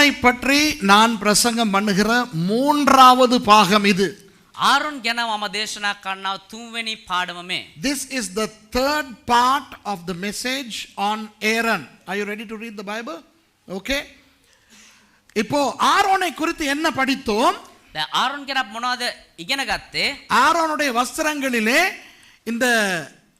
ஆரோனை பற்றி நான் பிரசங்கம் பண்ணுகிற மூன்றாவது பாகம் இது. ආරොන් ගැන මම දේශනා කරනවා තුන්වෙනි පාඩම මේ. This is the third part of the message on Aaron. Are you ready to read the Bible? Okay. இப்போ ஆரோனை குறித்து என்ன படித்தோம்? දැන් ආරොන් ගැන මොනවද ඉගෙන ගත්තේ? ஆரோனுடைய வஸ்திரங்களிலே இந்த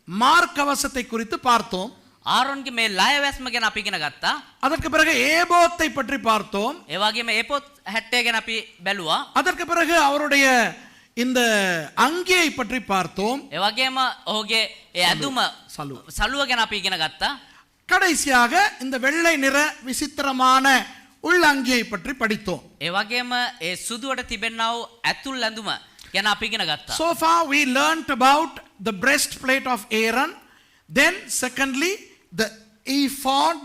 மார்க்கவசத்தை குறித்து பார்த்தோம். ආරොන්ගේ මේ ලයවැස්ම ගැන අපි ඉගෙන ගත්තා. அதற்கு பிறகு ஏபோத்தை பற்றி பார்த்தோம். ඒ වගේම ඒපොත් 70 ගැන අපි බැලුවා. அதற்கு பிறகு அவருடைய இந்த அங்கியை பற்றி பார்த்தோம். ඒ වගේම ඔහුගේ ඒ ඇඳුම සලුව ගැන අපි ඉගෙන ගත්තා. கடைசியாக இந்த வெள்ளை நிற விசித்திரமான உள்ளங்கியை பற்றி படித்தோம். ඒ වගේම ඒ සුදුවට තිබෙනා වූ ඇතුල් ඇඳුම ගැන අපි ඉගෙන ගත්තා. So far we learnt about the breastplate of Aaron, then secondly the ephod,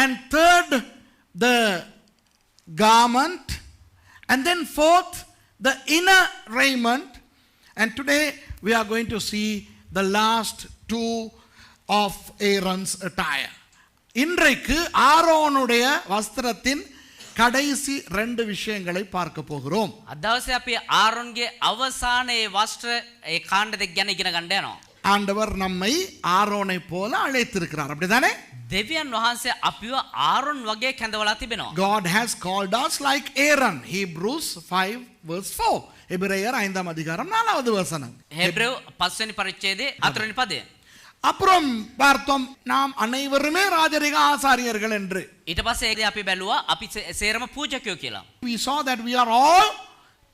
and third the garment, and then fourth the inner raiment, and today we are going to see the last two of Aaron's attire. இன்றைக்கு ஆரோனுடைய வஸ்திரத்தின் கடைசி ரெண்டு விஷயங்களை பார்க்க போகிறோம். අදවසේ අපි ආරොන්ගේ අවසාන ඒ වස්ත්‍ර ඒ කාණ්ඩ දෙක ගැන ඉගෙන ගන්න යනවා. ஆண்டவர் நம்மை ஆரோனை போல அழைத்திருக்கிறார், அப்படிதானே? දෙවියන් වහන්සේ අපිව ආරොන් වගේ කැඳවලා තිබෙනවා. God has called us like Aaron. Hebrews 5 verse 4. எபிரேயர் 5ஆம் அதிகாரம் 4வது வசனம். ஹெப்ரேயு 5 වෙනි පරිච්ඡේදයේ 4 වෙනி පදය. அப்புறம் பார்த்தோம் நாம் அனைவருமே ராஜரிக ஆசாரியர்கள் என்று. ඊට පස්සේ ඒක අපි බැලුවා අපි සේරම පූජකයෝ කියලා. We saw that we are all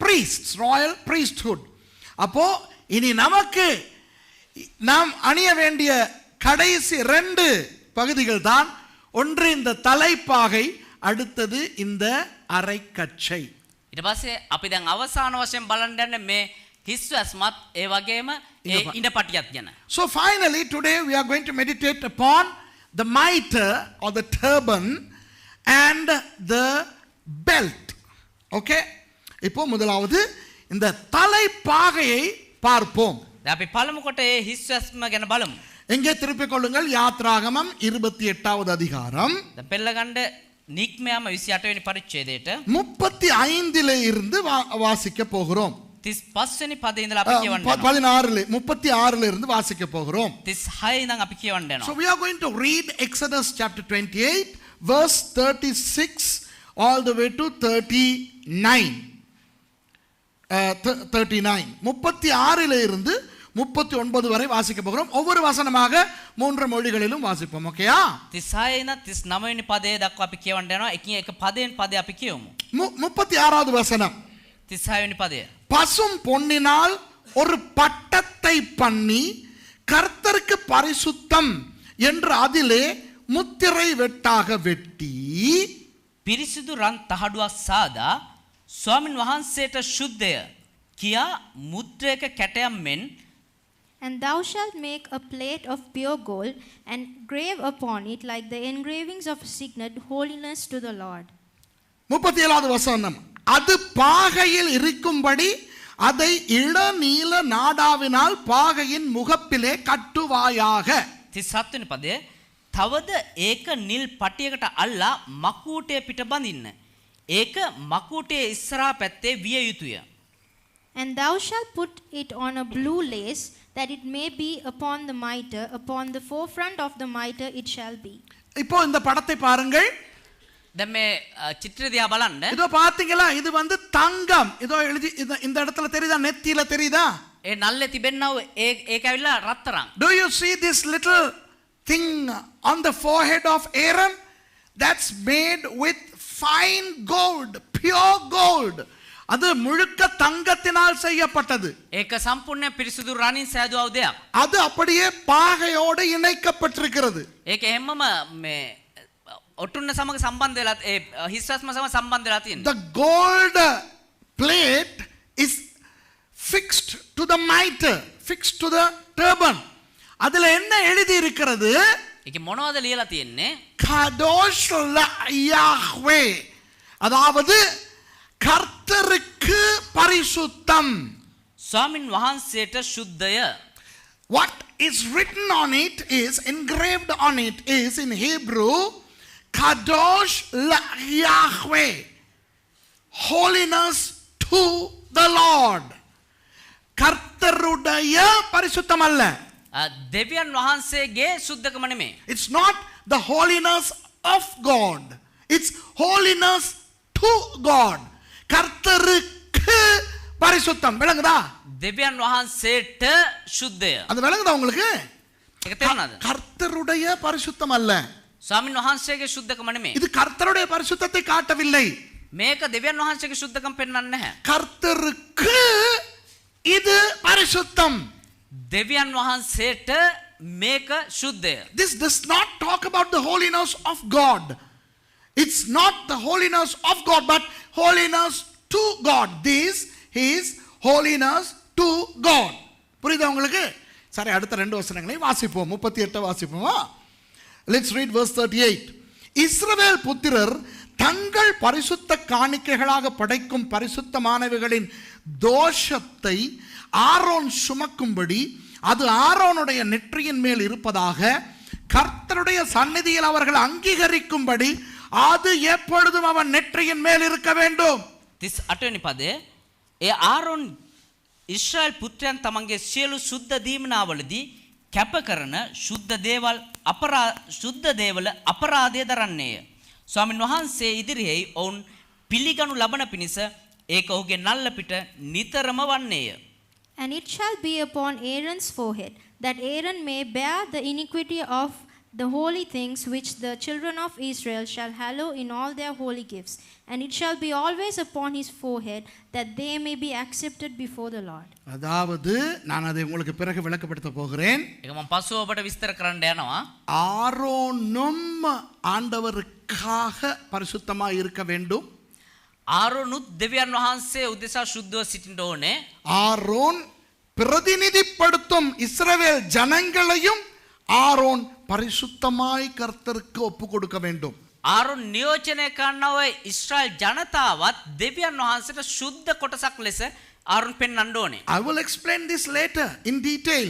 priests, royal priesthood. அப்போ இனி நமக்கு நாம் அணிய வேண்டிய கடைசி ரெண்டு பகுதிகள் தான். ஒன்று இந்த தலைப்பாகை, அடுத்தது இந்த அரைக்கச்சை. ඊට පස්සේ අපි දැන් අවසාන වශයෙන් බලන්න යන්නේ මේ හිස්වැස්මත් ඒ වගේම ඒ ඉඳපටියත් ගැන. So finally today we are going to meditate upon the mitre or the turban and the belt. Okay? இப்போ முதலாவது இந்த தலைப்பாகையை பார்ப்போம். දැන් අපි පළමු කොට ඒ හිස්වැස්ම ගැන බලමු. எங்கே திருப்பிக் கொள்ளுங்கள், யாத்ராகமம் 28வது அதிகாரம். දැන් පෙළගන්න නික්මයාම 28 වෙනි පරිච්ඡේදයට 35 இருந்து வாசிக்க போகிறோம். 35 වෙනි පදේ ඉඳලා අපි කියවන්න යනවා. 36 இருந்து வாசிக்க போகிறோம். 36 ඉඳන් අපි කියවන්න යනවා. So we are going to read Exodus chapter 28 verse 36 all the way to 39. 36 இருந்து 39 வரை வாசிக்க போகிறோம். ஒவ்வொரு வசனமாக 3 மொழிகளிலும் வாசிப்போம். ஓகேயா? 36 ඉඳන් 39 වෙනි පදේ දක්වා අපි කියවන්න යනවා. එකින් එක පදයෙන් පදේ අපි කියවමු. 36வது வசனம். 36 වෙනි පදය. பசும் பொன்னினால் ஒரு பட்டத்தை பண்ணி கர்த்தருக்கு பரிசுத்தம் என்று அதிலே முத்திரை வெட்டாக வெட்டி පිරිසිදු රන් තහඩුවක් සාදා ස්වාමින් වහන්සේට ශුද්ධය කියා මුද්‍රයක කැටයක් මෙන්. And thou shalt make a plate of pure gold and grave upon it like the engravings of a signet, holiness to the Lord. 37வது வசனம். அது பாகையில் இருக்கும்படி அதை இளநீல நாடாவினால் பாகையின் முகப்பிலே கட்டுவாயாக. 37 වෙනි පදය. තවද ඒක නිල් පටියකට අල්ලා මකුටේ පිට බඳින්න. ඒක මකුටේ ඉස්සරහා පැත්තේ විය යුතුය. And thou shalt put it on a blue lace, that it may be upon the mitre, upon the forefront of the mitre it shall be. இப்போ இந்த படத்தை பாருங்கள். දැන් මේ චිත්‍රය දිහා බලන්න. இதோ பாத்தீங்களா, இது வந்து தங்கம். இதோ எழுதி இந்த இடத்துல தெரியுதா, நெத்தியில தெரியுதா? ඒ නල්ලේ තිබෙන්නව ඒක ඇවිල්ලා රත්තරන්. Do you see this little thing on the forehead of Aaron? That's made with fine gold, pure gold. அது முழுக்க தங்கத்தினால் செய்யப்பட்டது. ඒක සම්පූර්ණ පිරිසුදු රණින් සෑදුව දෙයක්. அது அப்படியே பாகையோடு இணைக்கப்பட்டிருக்கிறது. ඒක හැමම මේ ඔටුන්න සමග සම්බන්ධ වෙලා ඒ හිස්වස්ම සමග සම්බන්ධ වෙලා තියෙනවා. The gold plate is fixed to the mitre, fixed to the turban. அதுல என்ன எழுதி இருக்கிறது? ඒක මොනවද ලියලා තියෙන්නේ? Kadosh Yahweh. அதாவது கர்த்தருக்கு பரிசுத்தம். ස්වාමින් වහන්සේට ශුද්ධය. What is written on it is, engraved on it is in Hebrew, Kadosh Yahweh. Holiness to the Lord. கர்த்தருடைய பரிசுத்தம் அல்ல. දෙවියන් වහන්සේගේ සුද්ධකම නෙමෙයි. It's not the holiness of God. It's holiness to God. கர்த்தருக்கு பரிசுத்தம். விளங்குதா? දෙවියන් වහන්සේට සුද්ධය. அது விளங்குதா உங்களுக்கு? ඒක තේරුණාද? கர்த்தருடைய பரிசுத்தம் அல்ல. ස්වාමින් වහන්සේගේ සුද්ධකම නෙමෙයි. இது கர்த்தருடைய பரிசுத்தத்தை காட்டவில்லை. මේක දෙවියන් වහන්සේගේ සුද්ධකම පෙන්වන්නේ නැහැ. கர்த்தருக்கு இது பரிசுத்தம். දෙවියන් වහන්සේට මේක සුද්ධය. This does not talk about the holiness of God. It's not the holiness of God, but holiness to God. This is holiness to God. புரியுதா உங்களுக்கு? சரி, அடுத்த ரெண்டு வசனங்களை வாசிப்போம். 38 வாசிப்போமா? Let's read verse 38. இஸ்ரவேல் புத்திரர் தங்கள் பரிசுத்த காணிக்கைகளாக படைக்கும் பரிசுத்தமானவைகளின் தோஷத்தை ஆரோன் சுமக்கும்படி அது ஆரோனுடைய நெற்றியின் மேல் இருப்பதாக கர்த்தருடைய சந்நிதியில் அவர்கள் அங்கீகரிக்கும்படி அது எப்பொழுதும் அவன் நெற்றியின் மேல் இருக்க வேண்டும். 38 වෙනි පදය. ඒ ආරොන් ඉස්රායල් පුත්‍රයන් තමන්ගේ සියලු සුද්ධ දීමනාවලදී කැප කරන සුද්ධ දේවල අපරාධය දරන්නේය. ස්වාමින් වහන්සේ ඉදිරියේ ඔවුන් පිළිගනු ලබන පිණිස ඒක ඔහුගේ නල්ල පිට නිතරම වන්නේය. And it shall be upon Aaron's forehead, that Aaron may bear the iniquity of the holy things which the children of Israel shall hallow in all their holy gifts. And it shall be always upon his forehead, that they may be accepted before the Lord. அதாவது நான் அதை உங்களுக்கு பிறகு விளக்கப்படுத்த போகிறேன். ඒක මම පසුව ඔබට විස්තර කරන්න යනවා. ஆரோனும் ஆண்டவருக்காக பரிசுத்தமாக இருக்க வேண்டும். ආරොනුත් දෙවියන් වහන්සේ උදෙසා සුද්ධව සිටින්න ඕනේ. ஆரோன் பிரதிநிதிப்படுத்தும் இஸ்ரவேல் ஜனங்களையும் ஆரோன் பரிசுத்தமாய் கர்த்தருக்கு ஒப்பு கொடுக்க வேண்டும். ආරොන් නියෝජනය කරනව ඉස්රායල් ජනතාවත් දෙවියන් වහන්සේට සුද්ධ කොටසක් ලෙස ආරොන් පෙන්වන්න ඕනේ. I will explain this later in detail.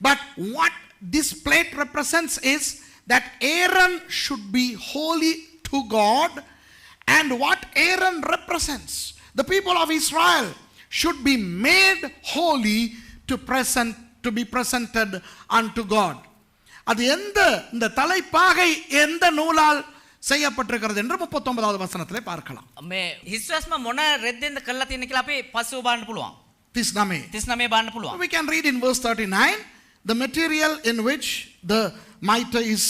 But what this plate represents is that Aaron should be holy to God, and what Aaron represents, the people of Israel should be made holy to be presented unto God. அது இந்த தலைப்பாகை எந்த நூலால் செய்யப்பட்டிருக்கிறது என்று 39வது வசனத்திலே பார்க்கலாம். මේ හිස්වස්ම මොන රෙද්දෙන්ද කරලා තියෙන කියලා අපි පස්සෙව බලන්න පුළුවන්. 39 බලන්න පුළුවන්. We can read in verse 39 the material in which the mitre is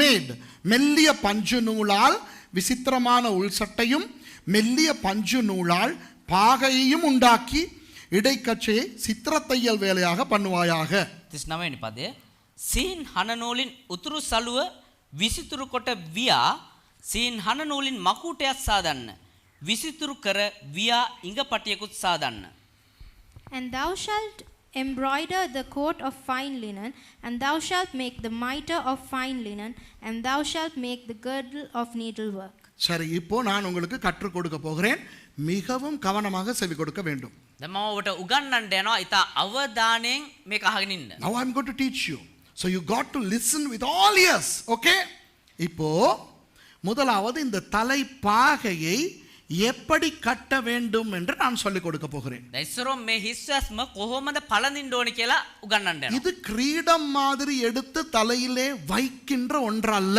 made. மெல்லிய பஞ்சு நூலால் விசித்திரமான உள்சட்டையும் மெல்லிய பஞ்சு நூலால் பாகையையும் உண்டாக்கி இடைக்கச்சையை சித்திரத்தையல் வேலையாக பண்ணுவாயாக. 39 වෙනි පදය. සීන් හනනූලින් උතුරු සළුව විසිතුරු කොට වියා සීන් හනනූලින් මකුටයක් සාදන්න. විසිතුරු කර වියා ඉඟපටියකුත් සාදන්න. And thou shalt embroider the coat of fine linen, and thou shalt make the mitre of fine linen, and thou shalt make the girdle of needlework. சரி, இப்போ நான் உங்களுக்கு கற்றுக் கொடுக்க போகிறேன். மிகவும் கவனமாக செவி கொடுக்க வேண்டும். දැන් මම ඔබට උගන්වන්න යනවා. ඉතා අවධානයෙන් මේක අහගෙන ඉන්න. Now I am going to teach you. So you got to listen with all ears. Okay? இப்போ முதலாவது இந்த தலைப்பாகையை எப்படி கட்ட வேண்டும் என்று நான் சொல்லிக் கொடுக்க போகிறேன். දැන් ඉස්සරෝ මේ හිස්වස්ම කොහොමද පළඳින්න ඕනේ කියලා උගන්වන්න යනවා. இது கிரீடம் மாதிரி எடுத்து தலையிலே வைக்கின்ற ஒன்றல்ல.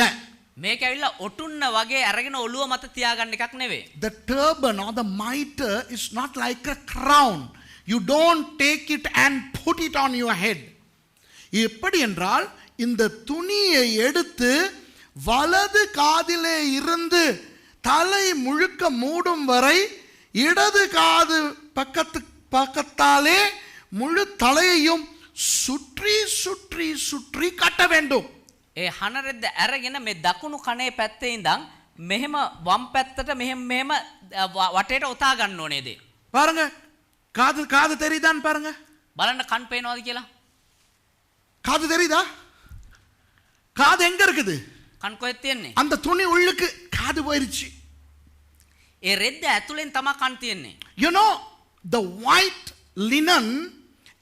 මේක ඇවිල්ලා ඔටුන්න වගේ අරගෙන ඔළුව මත තියාගන්න එකක් නෙවෙයි. The turban or the mitre is not like a crown. You don't take it and put it on your head. எப்படி என்றால் இந்த துணியை எடுத்து வலது காதிலே இருந்து தலை முழுக்க மூடும் வரை இடது காது பக்கத்தாலே முழு தலையையும் சுற்றி சுற்றி சுற்றி கட்ட வேண்டும். ඒ හනරෙද්ද අරගෙන මේ දකුණු කනේ පැත්තේ ඉඳන් මෙහෙම වම් පැත්තට මෙහෙම වටේට ඔතා ගන්න ඕනේද? பாருங்க, காது தெரியுதான்னு பாருங்க. බලන්න කන් පේනවද කියලා? காது தெரியுதா? காது எங்க இருக்குது? කන් කොහෙද තියෙන්නේ? அந்த துணி உள்ளுக்கு காது போயிருச்சு. ඒ රෙද්ද ඇතුලෙන් තමයි කන් තියෙන්නේ. You know, the white linen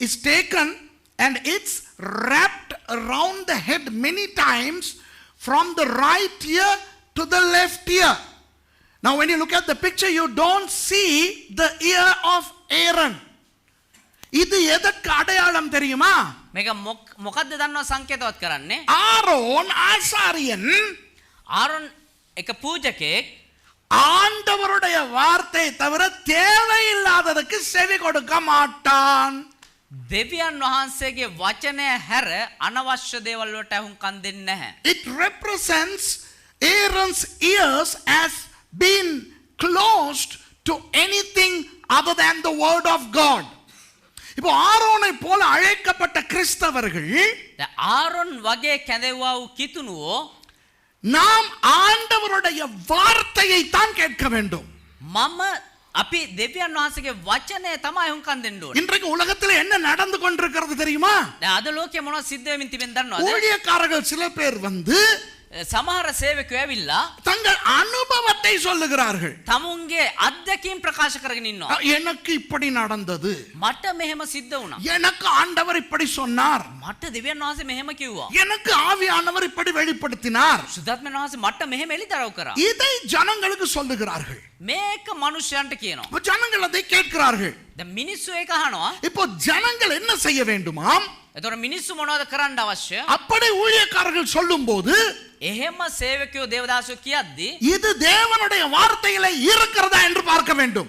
is taken and it's wrapped around the head many times from the right ear to the left ear. Now when you look at the picture, you don't see the ear of Aaron. இது எதற்கு அடையாளம் தெரியுமா? මේක මොකද්ද දන්නව සංකේතවත් කරන්නේ? Aaron ஆசாரியன், ආරොන් එක පූජකෙක් ஆண்டவருடைய வார்த்தை தவிர தேவையில்லாததுக்கு செவி கொடுக்க மாட்டான். දෙවියන් වහන්සේගේ වචනය හැර අනවශ්‍ය දේවල් වලට අහුම්කම් දෙන්නේ නැහැ. It represents Aaron's ears as being closed to anything other than the word of God. இப்போ ஆரோனை போல அழைக்கப்பட்ட கிறிஸ்தவர்கள் ආරොන් වගේ කැඳෙව්වා වූ කිතුණුවෝ நாம் ஆண்டவருடைய வார்த்தையை தான் கேட்க வேண்டும். අපි දෙවියන් වහන්සේගේ වචනය තමයි අහුම්කම් දෙන්න ඕනේ. இன்றைக்கு உலகத்தில் என்ன நடந்து கொண்டிருக்கிறது தெரியுமா? දැන් අද ලෝකයේ මොනවද සිද්ධ වෙමින් තිබෙන දන්නවද? ஊழியக்காரர்கள் சில பேர் வந்து සමහර සේවකයෝ ඇවිල්ලා தங்கள் அனுபவத்தை சொல்லுகிறார்கள். තමුන්ගේ අත්දැකීම් ප්‍රකාශ කරගෙන ඉන්නවා. எனக்கு இப்படி நடந்தது, මට මෙහෙම සිද්ධ වුණා. எனக்கு ஆண்டவர் இப்படி சொன்னார், මට දෙවියන් වහන්සේ මෙහෙම කිව්වා. எனக்கு ஆவியானவர் இப்படி வெளிப்படுத்தினார். සුද්ධාත්මයන් වහන්සේ මට මෙහෙම එළිදරව් කරා. இதை ஜனங்களுக்கு சொல்லுகிறார்கள். මේක මනුෂ්‍යයන්ට කියනවා. இப்போ ஜனங்கள் அதை கேட்கிறார்கள். දැන් මිනිස්සු ඒක අහනවා. இப்போ ஜனங்கள் என்ன செய்ய வேண்டுமாம்? එතකොට මිනිස්සු මොනවද කරන්න අවශ්‍ය? அப்படி ஊழியக்காரர்கள் சொல்லும்போது එහෙම සේවකයෝ දේවදාසයෝ කියද්දී இது தேவனுடைய வார்த்தையில இருக்கிறதா என்று பார்க்க வேண்டும்.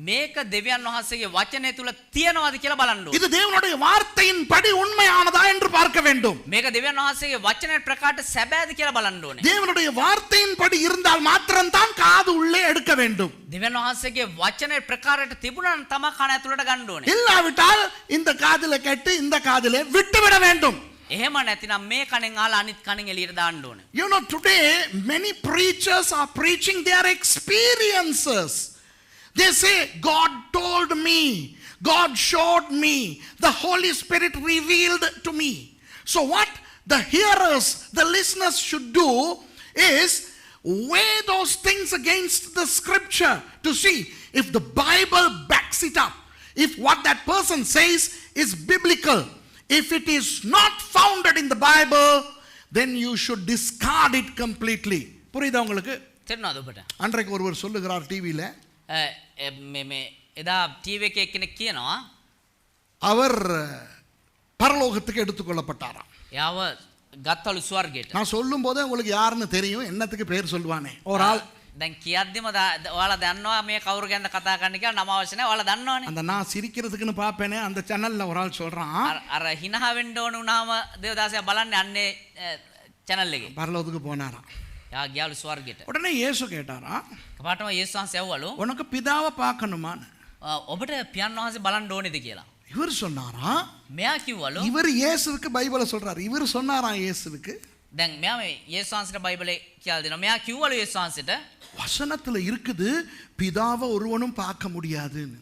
මේක දෙවියන් වහන්සේගේ වචනය තුල තියනවාද කියලා බලන්න ඕනේ. இது தேவனுடைய வார்த்தையின் படி உண்மையானதா என்று பார்க்க வேண்டும். මේක දෙවියන් වහන්සේගේ වචනයේ ප්‍රකාශ සැබෑද කියලා බලන්න ඕනේ. தேவனுடைய வார்த்தையின் படி இருந்தால் மாத்திரம்தான் காது உள்ளே எடுக்க வேண்டும். දෙවියන් වහන්සේගේ වචනයේ ප්‍රකාරයට තිබුණා නම් තමයි කන ඇතුළට ගන්න ඕනේ. இல்லாவிட்டால் இந்த காதில கேட்டு இந்த காதிலே விட்டுவிட வேண்டும். එහෙම නැතිනම් මේ කණෙන් අහලා අනිත් කණෙන් එළියට දාන්න ඕනේ. You know, today many preachers are preaching their experiences. They say, God told me, God showed me, the Holy Spirit revealed to me. So what the hearers, the listeners should do is weigh those things against the scripture to see if the Bible backs it up, if what that person says is biblical. If it is not founded in the Bible, then you should discard it completely. புரியுதா உங்களுக்கு? තේරෙනවද ඔබට? அன்றைக்கு ஒருவர் சொல்லுகிறார் டிவியில, මේ එදා ටීවී එකේ කෙනෙක් කියනවා அவர் பரலோகத்துக்கு எடுத்துக்கொள்ளப்பட்டாராம். යාව ගත්තලු ස්වර්ගයට. நான் சொல்லும் போதே உங்களுக்கு யாருன்னு தெரியும், என்னத்துக்கு பேர் சொல்லுவானே ஒரு ஆள். දැන් කියද්දිම ඔයාලා දන්නවා මේ කවුරු ගැනද කතා කරන්න කියලා නම අවශ්‍ය නැහැ. ඔයාලා දන්නවනේ. அந்த நான் சிரிக்கிறதுக்குன்னு பாப்பேனே அந்த சேனல்ல ஒரு ஆள் சொல்றான், අර හිනහ වෙන්න ඕන වුණාම දේවදාසයා බලන්නේ අන්නේ channel එකේ. பரலோகத்துக்கு போனாராம். යා ගියාලු ස්වර්ගයට. உடனே இயேசு கேட்டாரா, කපාටම යේසුස් වහන්සේ ඇහුවලු உனக்கு பிதாவை பார்க்கணுமான்னு. ඔබට පියාණන් වහන්සේ බලන්න ඕනේද කියලා. இவர் சொன்னாரா, මෙයා කිව්වලු இவர் இயேசுவுக்கு பைபிளை சொல்றாரு. இவர் சொன்னாராம் இயேசுவுக்கு, දැන් මෙයා මේ යේසුස් වහන්සේට බයිබලේ කියලා දෙනවා. මෙයා කිව්වලු යේසුස් වහන්සේට வசனத்துல இருக்குது பிதாவை ஒருவனும் பார்க்க முடியாதுன்னு.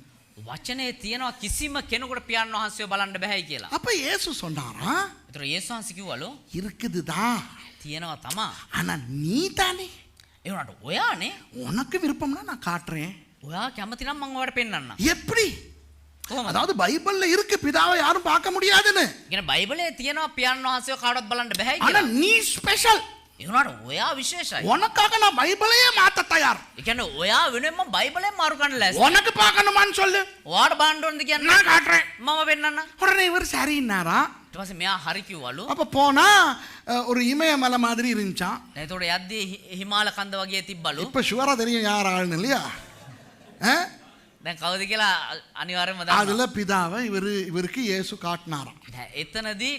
වචනේ තියෙනවා කිසිම කෙනෙකුට පියාණන් වහන්සේව බලන්න බෑයි කියලා. அப்ப இயேசு சொன்னாரா, ඒතර යේසුස් වහන්සේ කිව්වලු இருக்குதுதான், තියෙනවා තමා. ஆனா நீ தானே, ඒ වුණාට ඔයානේ உனக்கு விருப்பம்னா நான் காட்டுறேன். ඔයා කැමති නම් මම ඔයාලට පෙන්නන්නම්. எப்படி? කොහොමද? அதாவது பைபிள்ல இருக்கு பிதாவை யாரும் பார்க்க முடியாதுன்னு. කියන්නේ බයිබලේ තියෙනවා පියාණන් වහන්සේව කාටවත් බලන්න බෑයි ஆனா කියලා. நீ ஸ்பெஷல். ඒ වුණාට ඔයා විශේෂයි. உனக்காக நான் பைபிளையே மாத்த தயார். ඒ කියන්නේ ඔයා වෙනුවෙන් මම බයිබලේ මාරු කරන්න ලෑස්ති. உனக்கு பார்க்கணுமான்னு சொல்லு, ඔයාට බලන්න ඕනද කියන්නේ நான் காட்டுறேன். මම පෙන්නන්නම්. உடனே இவர் சரின்னாரா. ඊට පස්සේ මෙයා හරි කිව්වලු. அப்ப போனா ஒரு இமயமலை மாதிரி இருந்துச்சான். දැන් ඒතකොට යද්දී හිමාල කන්ද වගේ තිබ්බලු. இப்ப ஷுவரா தெரியும் யார் ஆளுன்னு இல்லையா? දැන් කවුද කියලා අනිවාර්යයෙන්ම දන්නවා. அதுல பிதாவை இவருக்கு இயேசு காட்டினாராம். එතනදී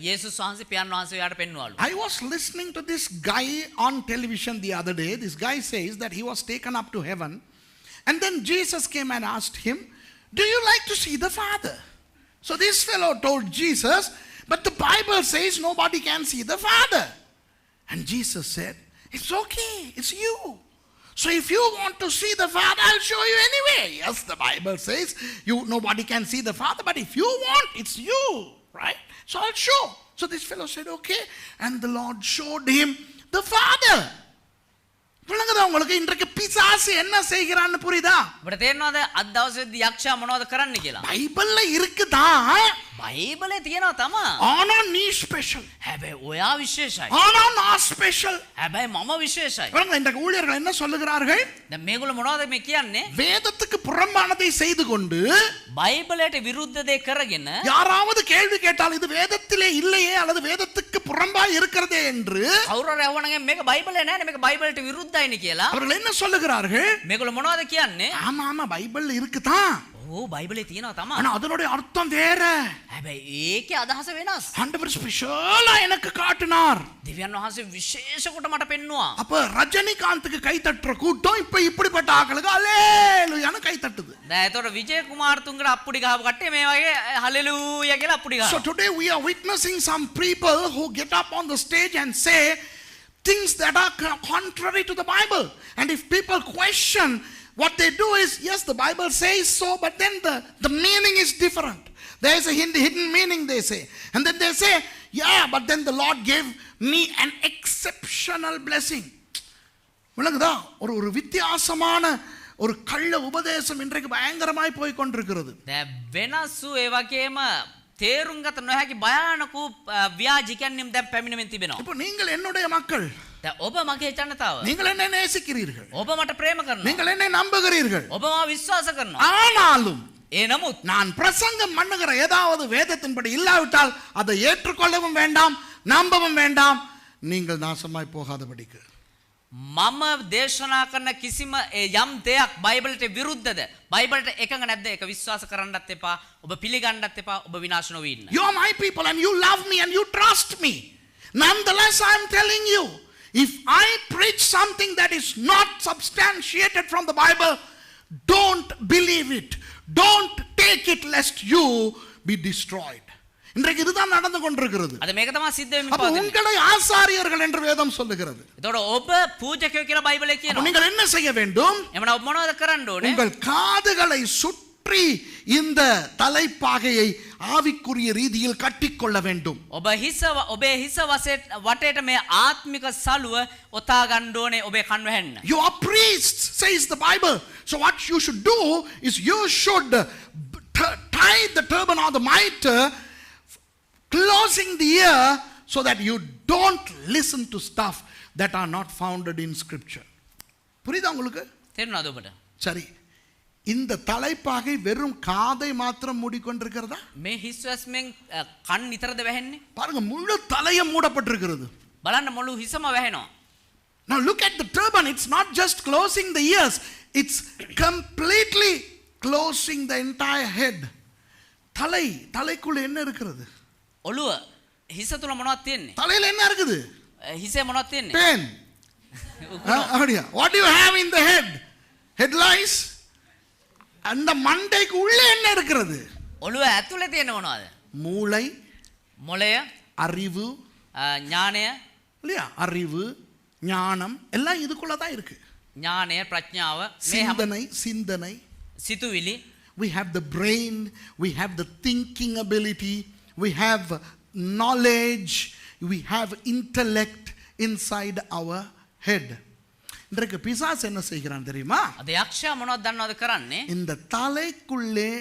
යේසුස් වහන්සේ පියාණන් වහන්සේ යාට පෙන්වවලු. I was listening to this guy on television the other day. This guy says that he was taken up to heaven, and then Jesus came and asked him, do you like to see the Father? So this fellow told Jesus, but the Bible says nobody can see the Father. And Jesus said, it's okay, it's you. So if you want to see the Father, I'll show you anyway. Yes, the Bible says nobody can see the Father, but if you want, it's you, right? So I'll show. So this fellow said, okay. And the Lord showed him the Father. புரியுதா உங்களுக்கு? இன்றைக்கு பிசாசு என்ன செய்கிறான்னு புரியுதா? ඔබට තේරෙනවද අද දවසේදී යක්ෂයා මොනවද කරන්න කියලා? பைபிள்ல இருக்குதான். බයිබලේ තියෙනවා තමා. ஆனா நீ ஸ்பெஷல், හැබැයි ඔයා විශේෂයි. ஆனா நான் ஸ்பெஷல். හැබැයි මම විශේෂයි. இந்த ஊழியர்கள் என்ன சொல்லுகிறார்கள்? දැන් මේගොල්ලෝ මොනවද මේ කියන්නේ? வேதத்துக்கு புறம்பானதை செய்து கொண்டு බයිබලයට විරුද්ධ දේ කරගෙන யாராவது கேள்வி கேட்டால் இது வேதத்திலே இல்லையே அல்லது வேதத்துக்கு புறம்பாய் இருக்கிறதே என்று කවුරු හරි අහුවනම් මේක බයිබලේ නෑනේ මේක බයිබලට විරුද්ධයිනේ කියලා. அவர்கள் என்ன சொல்லுகிறார்கள்? මේගොල්ලෝ මොනවද කියන්නේ? ஆமா ஆமா பைபிள்ல இருக்குதான், ඕ බයිබලේ තියෙනවා තමා. ஆனா அதனுடைய அர்த்தம் வேற. හැබැයි ඒකේ අදහස වෙනස්. ஆண்டவர் ஸ்பெஷலா எனக்கு காட்டினார். දෙවියන් වහන්සේ විශේෂ කොට මට පෙන්නුවා. அப்ப ரஜினிகாந்துக்கு கை தட்டுற கூட்டம் இப்ப இப்படிப்பட்ட ஆட்களுக்கு அல்லேலூயான்னு கை தட்டுது. දැන් ඒතකොට විජය කුමාරතුංගට අප්පුඩි ගහපු කට්ටිය මේ වගේ හලෙලූයා කියලා අප්පුඩි So ගහනවා. today we are witnessing some people who get up on the stage and say things that are contrary to the Bible. And if people question, what they do is, yes, the Bible says so, but then the meaning is different. There is a hidden meaning, they say. And then they say, yeah, but then the Lord gave me an exceptional blessing. விளங்குதா? ஒரு வித்தியாசமான ஒரு கள்ள உபதேசம் இன்றைக்கு பயங்கரமாய் போய் கொண்டிருக்கிறது. දැන් වෙනස්සු ඒ වගේම තේරුම් ගත නොහැකි භයානක ව්‍යාජිකයන්ෙන් දැන් පැමිණෙමින් තිබෙනවා. இப்போ நீங்கள் என்னுடைய மக்கள், දැන් ඔබ මගේ ජනතාව. நீங்கள் என்னை நேசிக்கிறீர்கள், ඔබ මට ප්‍රේම කරනවා. நீங்கள் என்னை நம்புகிறீர்கள். ඔබ මාව විශ්වාස කරනවා. ஆனாலும் ඒ නමුත් நான் பிரசங்கம் பண்ணுகிற ஏதாவது வேதத்தின்படி இல்லாவிட்டால் அதை ஏற்றுக்கொள்ளவும் வேண்டாம், நம்பவும் வேண்டாம், நீங்கள் நாசமாய் போகாதபடிக்கு. මම දේශනා කරන කිසිම යම් දෙයක් බයිබලට විරුද්ධද? බයිබලට එකඟ නැද්ද? ඒක විශ්වාස කරන්නත් එපා. ඔබ පිළිගන්නත් එපා. ඔබ විනාශ නොවී ඉන්න. You are my people and you love me and you trust me. Nonetheless, I am telling you, if I preach something that is not substantiated from the Bible, don't believe it. Don't take it lest you be destroyed. இன்றைக்கு இதுதான் நடந்து கொண்டிருக்கிறது. අද මේක තමයි සිද්ධ වෙමින් அப்ப පවතින්නේ. உங்களை ஆசாரியர்கள் என்று வேதம் சொல்லுகிறது. එතකොට ඔබ පූජකයෝ කියලා බයිබලයේ அப்ப කියනවා. நீங்கள் என்ன செய்ய வேண்டும்? එමනම් ඔබ මොනවද කරන්න ඕනේ? உங்கள் காதுகளை சுற்றி இந்த தலைப்பாகையை ஆவிக்குரிய ரீதியில் கட்டிக்கொள்ள வேண்டும். ඔබේ හිස වටේට මේ ආත්මික සලුව ඔතා ගන්න ඕනේ ඔබේ කන් වැහෙන්න. You are priests, says the Bible. So what you should do is you should tie the turban or the mitre closing the ear so that you don't listen to stuff that are not founded in scripture. புரியுதா உங்களுக்கு? තේරුණාද ඔබට? சரி, இந்த தலைப்பாகை வெறும் காதை மாத்திரம் மூடிக்கொண்டிருக்கிறதா? මේ හිස් වැස්මෙන් කන් නිතරද වැහෙන්නේ? பாருங்க, முழு தலையும் மூடப்பட்டிருக்கிறது. බලන්න මුළු හිසම වැහෙනවා. Now look at the turban. It's not just closing the ears, it's completely closing the entire head. தலைக்குள்ள என்ன இருக்கிறது? ඔළුව හිස තුල මොනවද තියෙන්නේ? தலையில என்ன இருக்குது? හිසේ මොනවද තියෙන්නේ? Pen. அப்படியா? What do you have in the head? Headlights. அந்த மண்டைக்கு உள்ள என்ன இருக்கிறது? ඔළුව ඇතුලේ තියෙන මොනවද? மூளை, මොළය, அறிவு, ඥානය, இல்லையா? அறிவு, ஞானம் எல்லாம் இதுக்குள்ள தான் இருக்கு. ඥානය, ප්‍රඥාව, මේ හැම சிந்தனை. සිතුවිලි. We have the brain, we have the thinking ability, we have knowledge, we have intellect inside our head. இன்றைக்கு பிசாசு என்ன செய்கிறான் தெரியுமா? අද යක්ෂයා මොනවද දන්නවද කරන්නේ? இந்த தலைக்குள்ளே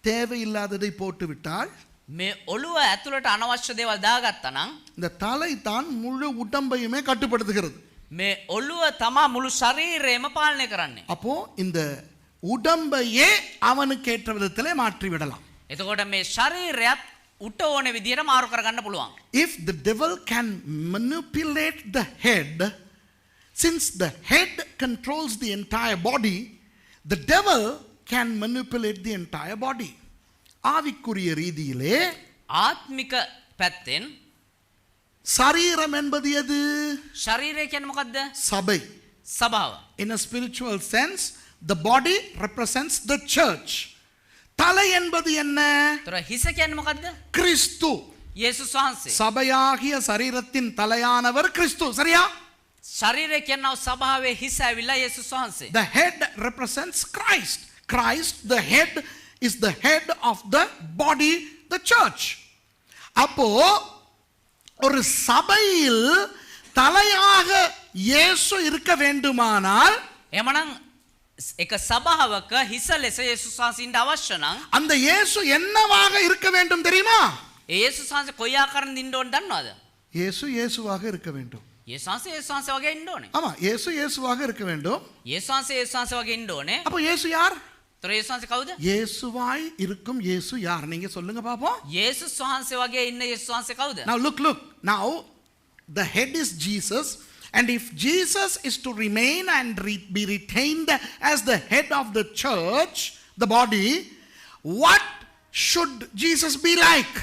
தேவையில்லாததை போட்டு விட்டால், මේ ඔළුව ඇතුළට අනවශ්‍ය දේවල් දාගත්තා නම් இந்த தலை தான் முழு உடம்பையுமே கட்டுப்படுத்துகிறது. මේ ඔළුව තමා මුළු ශරීරයම පාලනය කරන්නේ. அப்போ இந்த உடம்பையே அவனுக்கு ஏற்ற விதத்திலே மாற்றி விடலாம். එතකොට මේ ශරීරයත් උට ඕන විදිහට මාරු කරගන්න පුළුවන්. If the devil can manipulate the head, since the head controls the entire body, the devil can manipulate the entire body. ஆவிக்குரிய ரீதியிலே ආත්මික පැත්තෙන් சரீரம் என்பது எது? ශරීරය කියන්නේ මොකද්ද? சபை. සභාව. In a spiritual sense, the body represents the church. தலை என்பது என்ன? ତොර හිස කියන්නේ මොකද්ද? கிறிஸ்து. යේසුස් වහන්සේ. சபையாகிய சரீரத்தின் தலையானவர் கிறிஸ்து. சரியா? ශරීරය කියනවා සභාවේ හිස ඇවිල්ලා යේසුස් වහන්සේ. The head represents Christ. Christ, the head, is the head of the body, the church. அப்போ ஒரு சபையில் தலையாக இயேசு இருக்க வேண்டுமானால், එමනම් එක සභාවක හිස ලෙස යේසුස් වහන්සේට අවශ්‍ය නම් அந்த இயேசு என்னவாக இருக்க வேண்டும் தெரியுமா? ඒ යේසුස් වහන්සේ කොයි ආකාරයෙන් දින්න ඕන දන්නවද? இயேசு இயேசுவாக இருக்க வேண்டும். යේසුස් වහන්සේ වගේ ඉන්න ඕනේ. ஆமா, இயேசு இயேசுவாக இருக்க வேண்டும். යේසුස් වහන්සේ වගේ ඉන්න ඕනේ. அப்போ இயேசு யார்? ତොර යේසුස් වහන්සේ කවුද? இயேசுவாய் இருக்கும் இயேசு யார்? நீங்க சொல்லுங்க பாப்போம். යේසුස් වහන්සේ වගේ ඉන්න යේසුස් වහන්සේ කවුද? Now look. Now the head is Jesus, and if Jesus is to remain and be retained as the head of the church, the body, what should Jesus be like?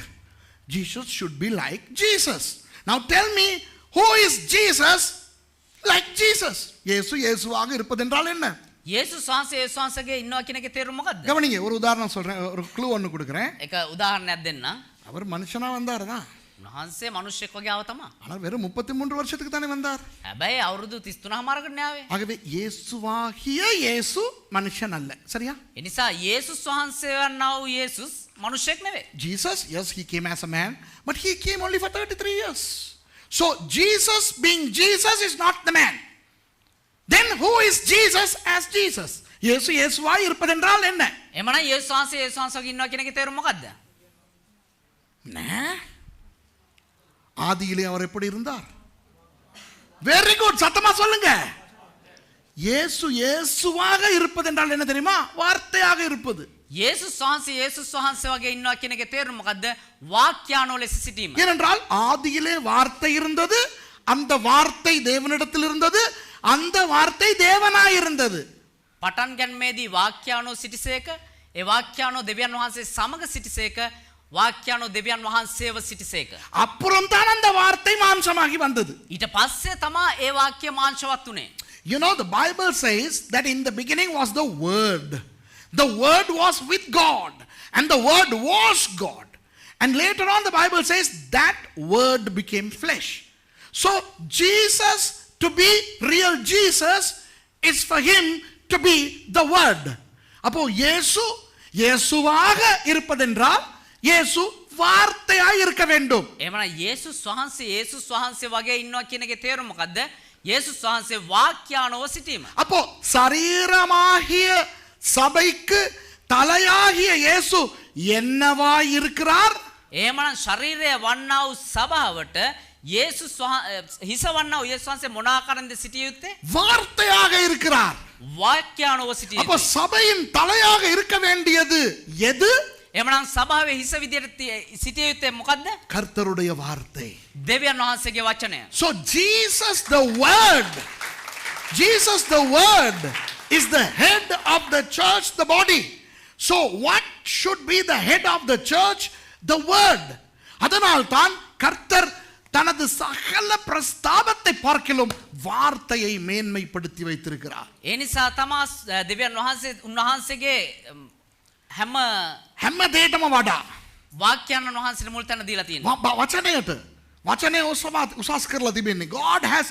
Jesus should be like Jesus. Now tell me, who is Jesus like Jesus? இயேசு இயேசுவாக இருப்பதென்றால் என்ன? යේසුස් වහන්සේගේ ඉන්නවා කියන එකේ තේරුම මොකද්ද? கவனிங்க, ஒரு உதாரணம் சொல்றேன், ஒரு க்ளூ ஒன்னு கொடுக்கிறேன். එක උදාහරණයක් දෙන්න. அவர் மனுஷனா வந்தாருதான். උන්වහන්සේ මිනිස්සෙක් වගේ ආව තමයි. ஆனால் வெறும் 33 வருஷத்துக்கு தானே வந்தார். හැබැයි අවුරුදු 33මාරකට ආවේ. ஆகவே இயேசுவாகிய இயேசு மனுஷன் அல்ல, சரியா? ඒ නිසා යේසුස් වහන්සේ වන්නා වූ යේසුස් මිනිස්සෙක් නෙවෙයි. Jesus, yes, he came as a man, but he came only for 33 years. So Jesus being Jesus is not the man. Then who is Jesus as Jesus? இயேசு இயேசுவாய் இருப்பதென்றால் என்ன? එමනම් යේසුස් වහන්සේ වගේ ඉන්නවා කියන එකේ තේරුම මොකද්ද? ஆதியிலே அவர் எப்படி இருந்தார்? வெரி குட், சத்தமா சொல்லுங்க. இயேசு இயேசுவாக இருப்பதென்றால் என்ன தெரியுமா? வார்த்தையாக இருப்பது. යේසුස් වහන්සේ වගේ ඉන්නවා කියන එකේ තේරුම මොකද්ද? වාක්‍යානෝ ලෙස සිටීම. ஏனென்றால் ஆதியிலே வார்த்தை இருந்தது, அந்த வார்த்தை தேவனிடத்தில் இருந்தது, அந்த வார்த்தை தேவனாய் இருந்தது. පටන් ගැනීමේදී වාක්‍යානෝ සිටිසේක, ඒ වාක්‍යානෝ දෙවියන් වහන්සේ සමග සිටිසේක, වාක්‍යානෝ දෙවියන් වහන්සේව සිටිසේක. அப்புறம் தான் அந்த வார்த்தை மாம்சமாகி வந்தது. ඊට පස්සේ තමයි ඒ වාක්‍ය මාංශවත් උනේ. You know, the Bible says that in the beginning was the Word. The Word was with God, and the Word was God. And later on the Bible says that Word became flesh. So Jesus, to be real Jesus, is for him to be the Word. அப்போ இயேசு இயேசுவாக இருப்பதென்றால் இயேசு வார்த்தையாய் இருக்க வேண்டும். එහෙමනම් යේසුස් වහන්සේ වගේ ඉන්නවා කියන එකේ තේරුම මොකද්ද? යේසුස් වහන්සේ වාක්‍යානෝව සිටීම. அப்போ சரீரமாகிய சபைக்கு தலையாகிய இயேசு என்னவாய் இருக்கிறார்? එහෙමනම් ශරීරය වන්නා වූ සභාවට යේසුස් හිස වන්නා වූ යේසුස් වහන්සේ මොන ආකාරයෙන්ද සිටිය යුත්තේ? வார்த்தையாக இருக்கிறார். වාක්‍යානෝව සිටිය அப்போ යුත්තේ. சபையின் தலையாக இருக்க வேண்டியது எது? එහෙමනම් සභාවේ හිස විදියට සිටිය යුත්තේ මොකද්ද? கர்த்தருடைய வார்த்தை. දෙවියන් වහන්සේගේ වචනය. So Jesus the Word is the head of the church, the body. So what should be the head of the church? The Word. அதனால் தான் கர்த்தர் தனது சகல பிரஸ்தாபத்தை பார்க்கிலும் வார்த்தையை மேன்மைப்படுத்தி வைத்திருக்கிறார். ඒ නිසා තමයි දෙවියන් වහන්සේ උන්වහන්සේගේ හැම දෙයකම වඩා වාක්‍යයන් වහන්සේට මුල් තැන දීලා තියෙනවා. වචනය උසස් කරලා තිබෙන්නේ. God has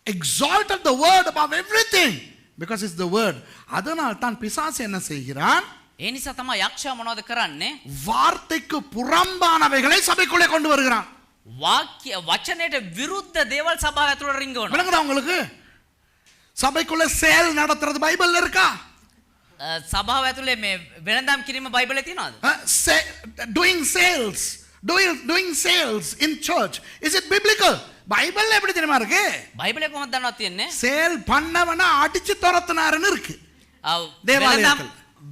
exalted the word above everything because it's the word. அதனால் தான் பிசாசு என்ன செய்கிறான்? ඒ නිසා තමයි යක්ෂයා මොනවද කරන්නේ? வார்த்தைக்கு புறம்பானவைகளை சபைக்குள்ளே கொண்டு வருகிறான். වාක්‍ය වචනයට විරුද්ධ දේවල් සභාව ඇතුළට රිංගවනවා. விளங்குதா உங்களுக்கு? சபைக்குள்ள சேல் நடத்துறது பைபிள்ல இருக்கா? සභාව ඇතුලේ මේ වෙළඳාම් කිරීම බයිබලයේ තියෙනවද? doing sales in church, is it biblical? பைபிள்ல எப்படி தெரியுமா இருக்கு? බයිබලයේ කොහොමද දන්නවද තියෙන්නේ? சேல் பண்ணவன அடிச்சு துரத்துனாருன்னு இருக்கு.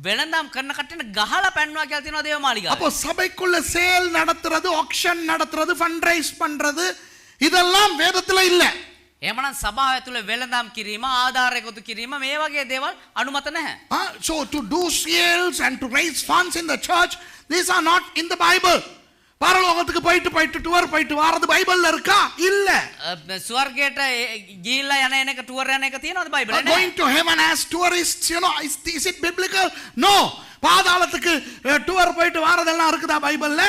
වෙළඳාම් කරන කට්ටියට ගහලා පැන්නවා කියලා තියෙනවා දේවමාලිගාවේ. அப்போ சபைக்குள்ள சேல் நடத்துறது, ஆக்ஷன் நடத்துறது, ஃபண்ட்ரைஸ் பண்றது இதெல்லாம் வேதத்துல இல்ல. එහෙමනම් සභාව ඇතුලේ වෙළඳාම් කිරීම, ආධාර එකතු කිරීම මේ වගේ දේවල් අනුමත නැහැ. So to do sales and to raise funds in the church, these are not in the Bible. பரலோகத்துக்கு போயிட்டு டூர் போயிட்டு வரது பைபிள்ல இருக்கா? இல்ல. ස්වර්ගයට ගිහිල්ලා යන එක ටුවර් යන එක තියෙනවද බයිබලේ? Going to heaven as tourists, you know, is it biblical? No. பாதாளத்துக்கு டூர் போயிட்டு வரதெல்லாம் இருக்குதா பைபிள்ல?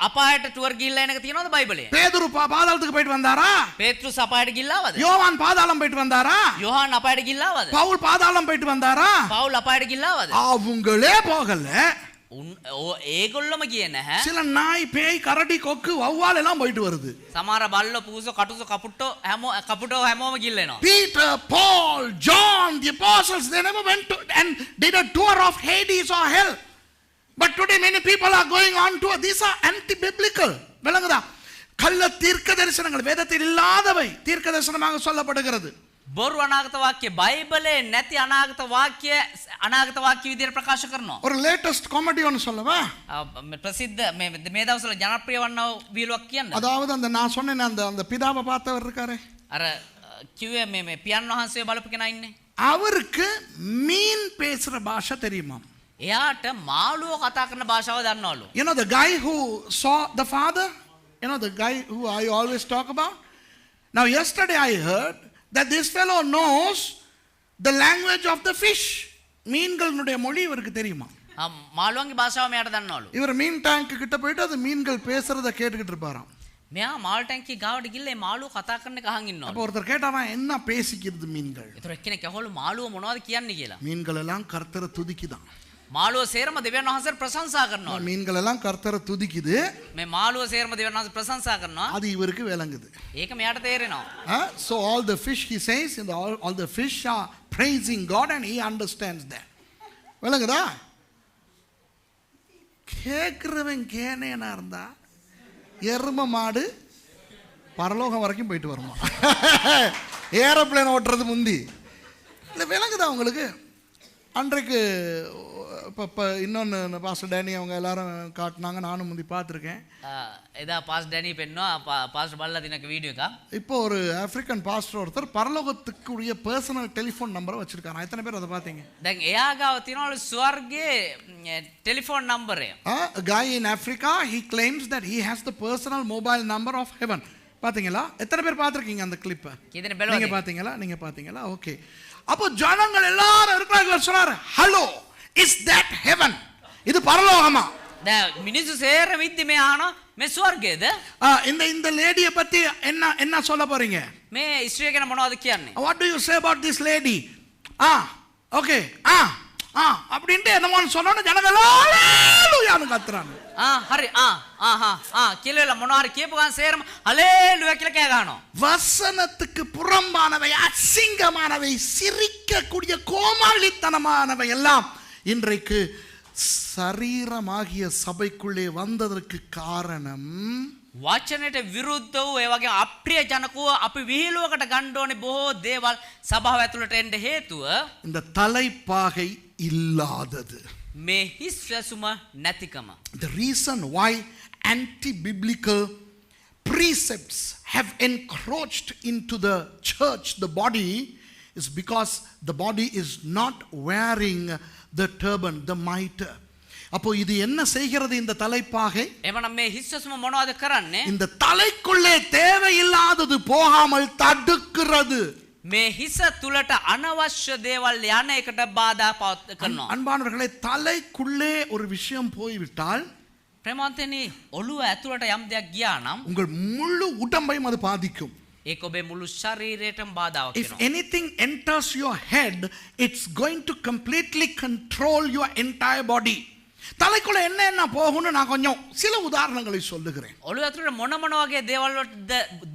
අපායට ටුවර් ගිහිල්ලා යන එක තියෙනවද බයිබලේ? பேதுரு பாதாளத்துக்கு போயிட்டு வந்தாரா? பேதுருஸ் අපායට ගිහිල්ලාවද? யோவான் பாதாளம் போயிட்டு வந்தாரா? யோவான் அப்பாயிட கில்லாவද? பவுல் பாதாளம் போயிட்டு வந்தாரா? பவுல் அப்பாயிட கில்லாவද? அவங்களே போகல. ඒගොල්ලොම ගියේ නැහැ. சில நாய் பேய் கரடி கொக்கு வௌவால் எல்லாம் போயிட்டு வருது. සමහර බල්ලෝ පූසෝ කටුසෝ කපුටෝ හැමෝම ගිල්ලෙනවා. Peter, Paul, John, the apostles, they never went to and did a tour of Hades or hell. But today many people are going on to these are anti-biblical. விளங்குதா? கள்ள தீர்க்க தரிசனங்கள் வேதத்தில் இல்லாதவை தீர்க்க தரிசனமாக சொல்லப்படுகிறது. බොරු අනාගත වාක්‍ය බයිබලේ නැති අනාගත වාක්‍ය විදිහට ප්‍රකාශ කරනවා. ஒரு லேட்டஸ்ட் காமெடி ஒன்னு சொல்லவா? ප්‍රසිද්ධ මේ දවස්වල ජනප්‍රිය වන්නව වියලුවක් කියන්න. அதாவது அந்த நான் சொன்னேன் அந்த பிதாவை பார்த்தவர் இருக்காரே. අර කිව්වේ මේ පියන් වහන්සේ බලපු කෙනා ඉන්නේ. அவருக்கு மீன் பேசுற பாஷை தெரியுமா? එයාට මාළුව කතා කරන භාෂාව දන්නවලු. You know the guy who saw the father? You know the guy who I always talk about? Now yesterday I heard that this fellow knows the language of the fish. மீன்களுடைய மொழி இவருக்கு தெரியுமா? මාළුවන්ගේ භාෂාව මෙයාට දන්නවලු. இவர் மீன் டேங்க் கிட்ட போயிட்டு அது மீன்கள் பேசுறத கேட்டுக்கிட்டு இருப்பாராம். මෙයා මාළු ටැංකිය ගාවට ගිහලා මේ මාළුව කතා කරන එක අහන් ඉන්නවා. அப்ப ஒருத்தர் கேட்டாராம் என்ன பேசிக்கிறது மீன்கள்? ඒතර එක්කෙනෙක් ඇහුවලු මාළුව මොනවද කියන්නේ කියලා. மீன்கள் எல்லாம் கர்த்தரை துதிக்குதான். මාළුව සේරම දෙවියන් වහන්සේට ප්‍රශංසා කරනවා. மீன்கள் எல்லாம் கர்த்தரை துதிக்குது. මේ මාළුව සේරම දෙවියන් වහන්සේ ප්‍රශංසා කරනවා. அது இவருக்கு விளங்குது. ඒක මෙයාට තේරෙනවා. So all the fish he says in all the fish are praising God and he understands that. விளங்குதா? கேக்குறவன் கேனேனா இருந்தா எரும மாடு பரலோகம் வரைக்கும் போயிட்டு வருமா? ஏரோப்ளேன் ஓட்டுறது முந்தி இல்லை. விளங்குதா உங்களுக்கு? அன்றைக்கு இப்போ இன்னொன்று பாஸ்டர் டேனி அவங்க எல்லாரும் காட்டினாங்க, நானும் முந்தி பார்த்துருக்கேன். එදා පාස් ඩැනී පෙන්නවා පාස්ටර් බල්ලා දිනක වීඩියෝ එකක්. இப்போ ஒரு ஆப்பிரிக்கன் பாஸ்டர் ஒருத்தர் பரலோகத்துக்குரிய பர்சனல் டெலிஃபோன் நம்பரை வச்சிருக்காங்க. எத்தனை பேர் அதை பார்த்தீங்க? දැන් එයා ගාව තියෙනවලු ස්වර්ගයේ telephone නම්බරය. A guy in Africa, he claims that he has the personal mobile number of heaven. பாத்தீங்களா? எத்தனை பேர் பார்த்திருக்கீங்க அந்த கிளிப்பை? நீங்க பாத்தீங்களா? ஓகே. அப்போ ஜனங்கள் எல்லாரும் இருக்கிறாங்க. சொன்னாரு, ஹலோ, இஸ் தட் ஹெவன்? இது பரலோகமா? මිනිස්සු සේරම ඉද්දි මේ අහනවා මේ ස්වර්ගයේද? இந்த லேடியை பத்தி என்ன சொல்ல போறீங்க? මේ ස්ත්‍රිය ගැන මොනවද කියන්නේ? What do you say about this lady? Okay. அப்படின்ட்டு என்னமோன்னு சொன்னோன்னு ஜனங்கள் ஹalleluyaன்னு கத்துறாங்க. හරி කියලා මොනවා හරි කියපු ගමන් සේරම හalleluya කියලා කෑ ගහනවා. வசனத்துக்கு புறம்பானவை, அசிங்கமானவை, சிரிக்கக்கூடிய கோமாளித்தனமானவை எல்லாம் இன்றைக்கு சரீரமாகிய சபைக்குள்ளே வந்ததற்கு காரணம் වචනයට විරුද්ධ වූ ඒ වගේ අප්‍රිය ජනකව අපි විහිළුවකට ගන්න ඕනේ බොහෝ දේවල් සභාව ඇතුළට එන්න හේතුව இந்த தலைப்பாகை இல்லாதது. මේ හිස් වැසුම නැතිකම. The reason why anti-biblical precepts have encroached into the church, the body, is because the body is not wearing the turban, the mitre. அப்போ இது என்ன செய்கிறது? இந்த தலைப்பாகை එමනම් මේ හිස් වැසුම මොනවද කරන්නේ? இந்த தலைக்குள்ளே தேவையில்லாதது போகாமல் தடுக்கிறது. මේ හිස තුලට අනවශ්‍ය දේවල් යන එකට බාධා කරනවා. அன்பானவர்களே, தலைக்குள்ளே ஒரு விஷயம் போய்விட்டால் ප්‍රේමවන්තනි ඔළුව ඇතුලට යම් දෙයක් ගියා නම් உங்கள் முழு உடம்பையும் அது பாதிக்கும். ඒක ඔබේ මුළු ශරීරයටම බාධාවක් If වෙනවා. anything enters your head, it's going to completely control your entire body. தலைக்குள்ள என்ன போகும்னு நான் கொஞ்சம் சில உதாரணங்களை சொல்லுகிறேன். ඔළුව ඇතුලට මොන වගේ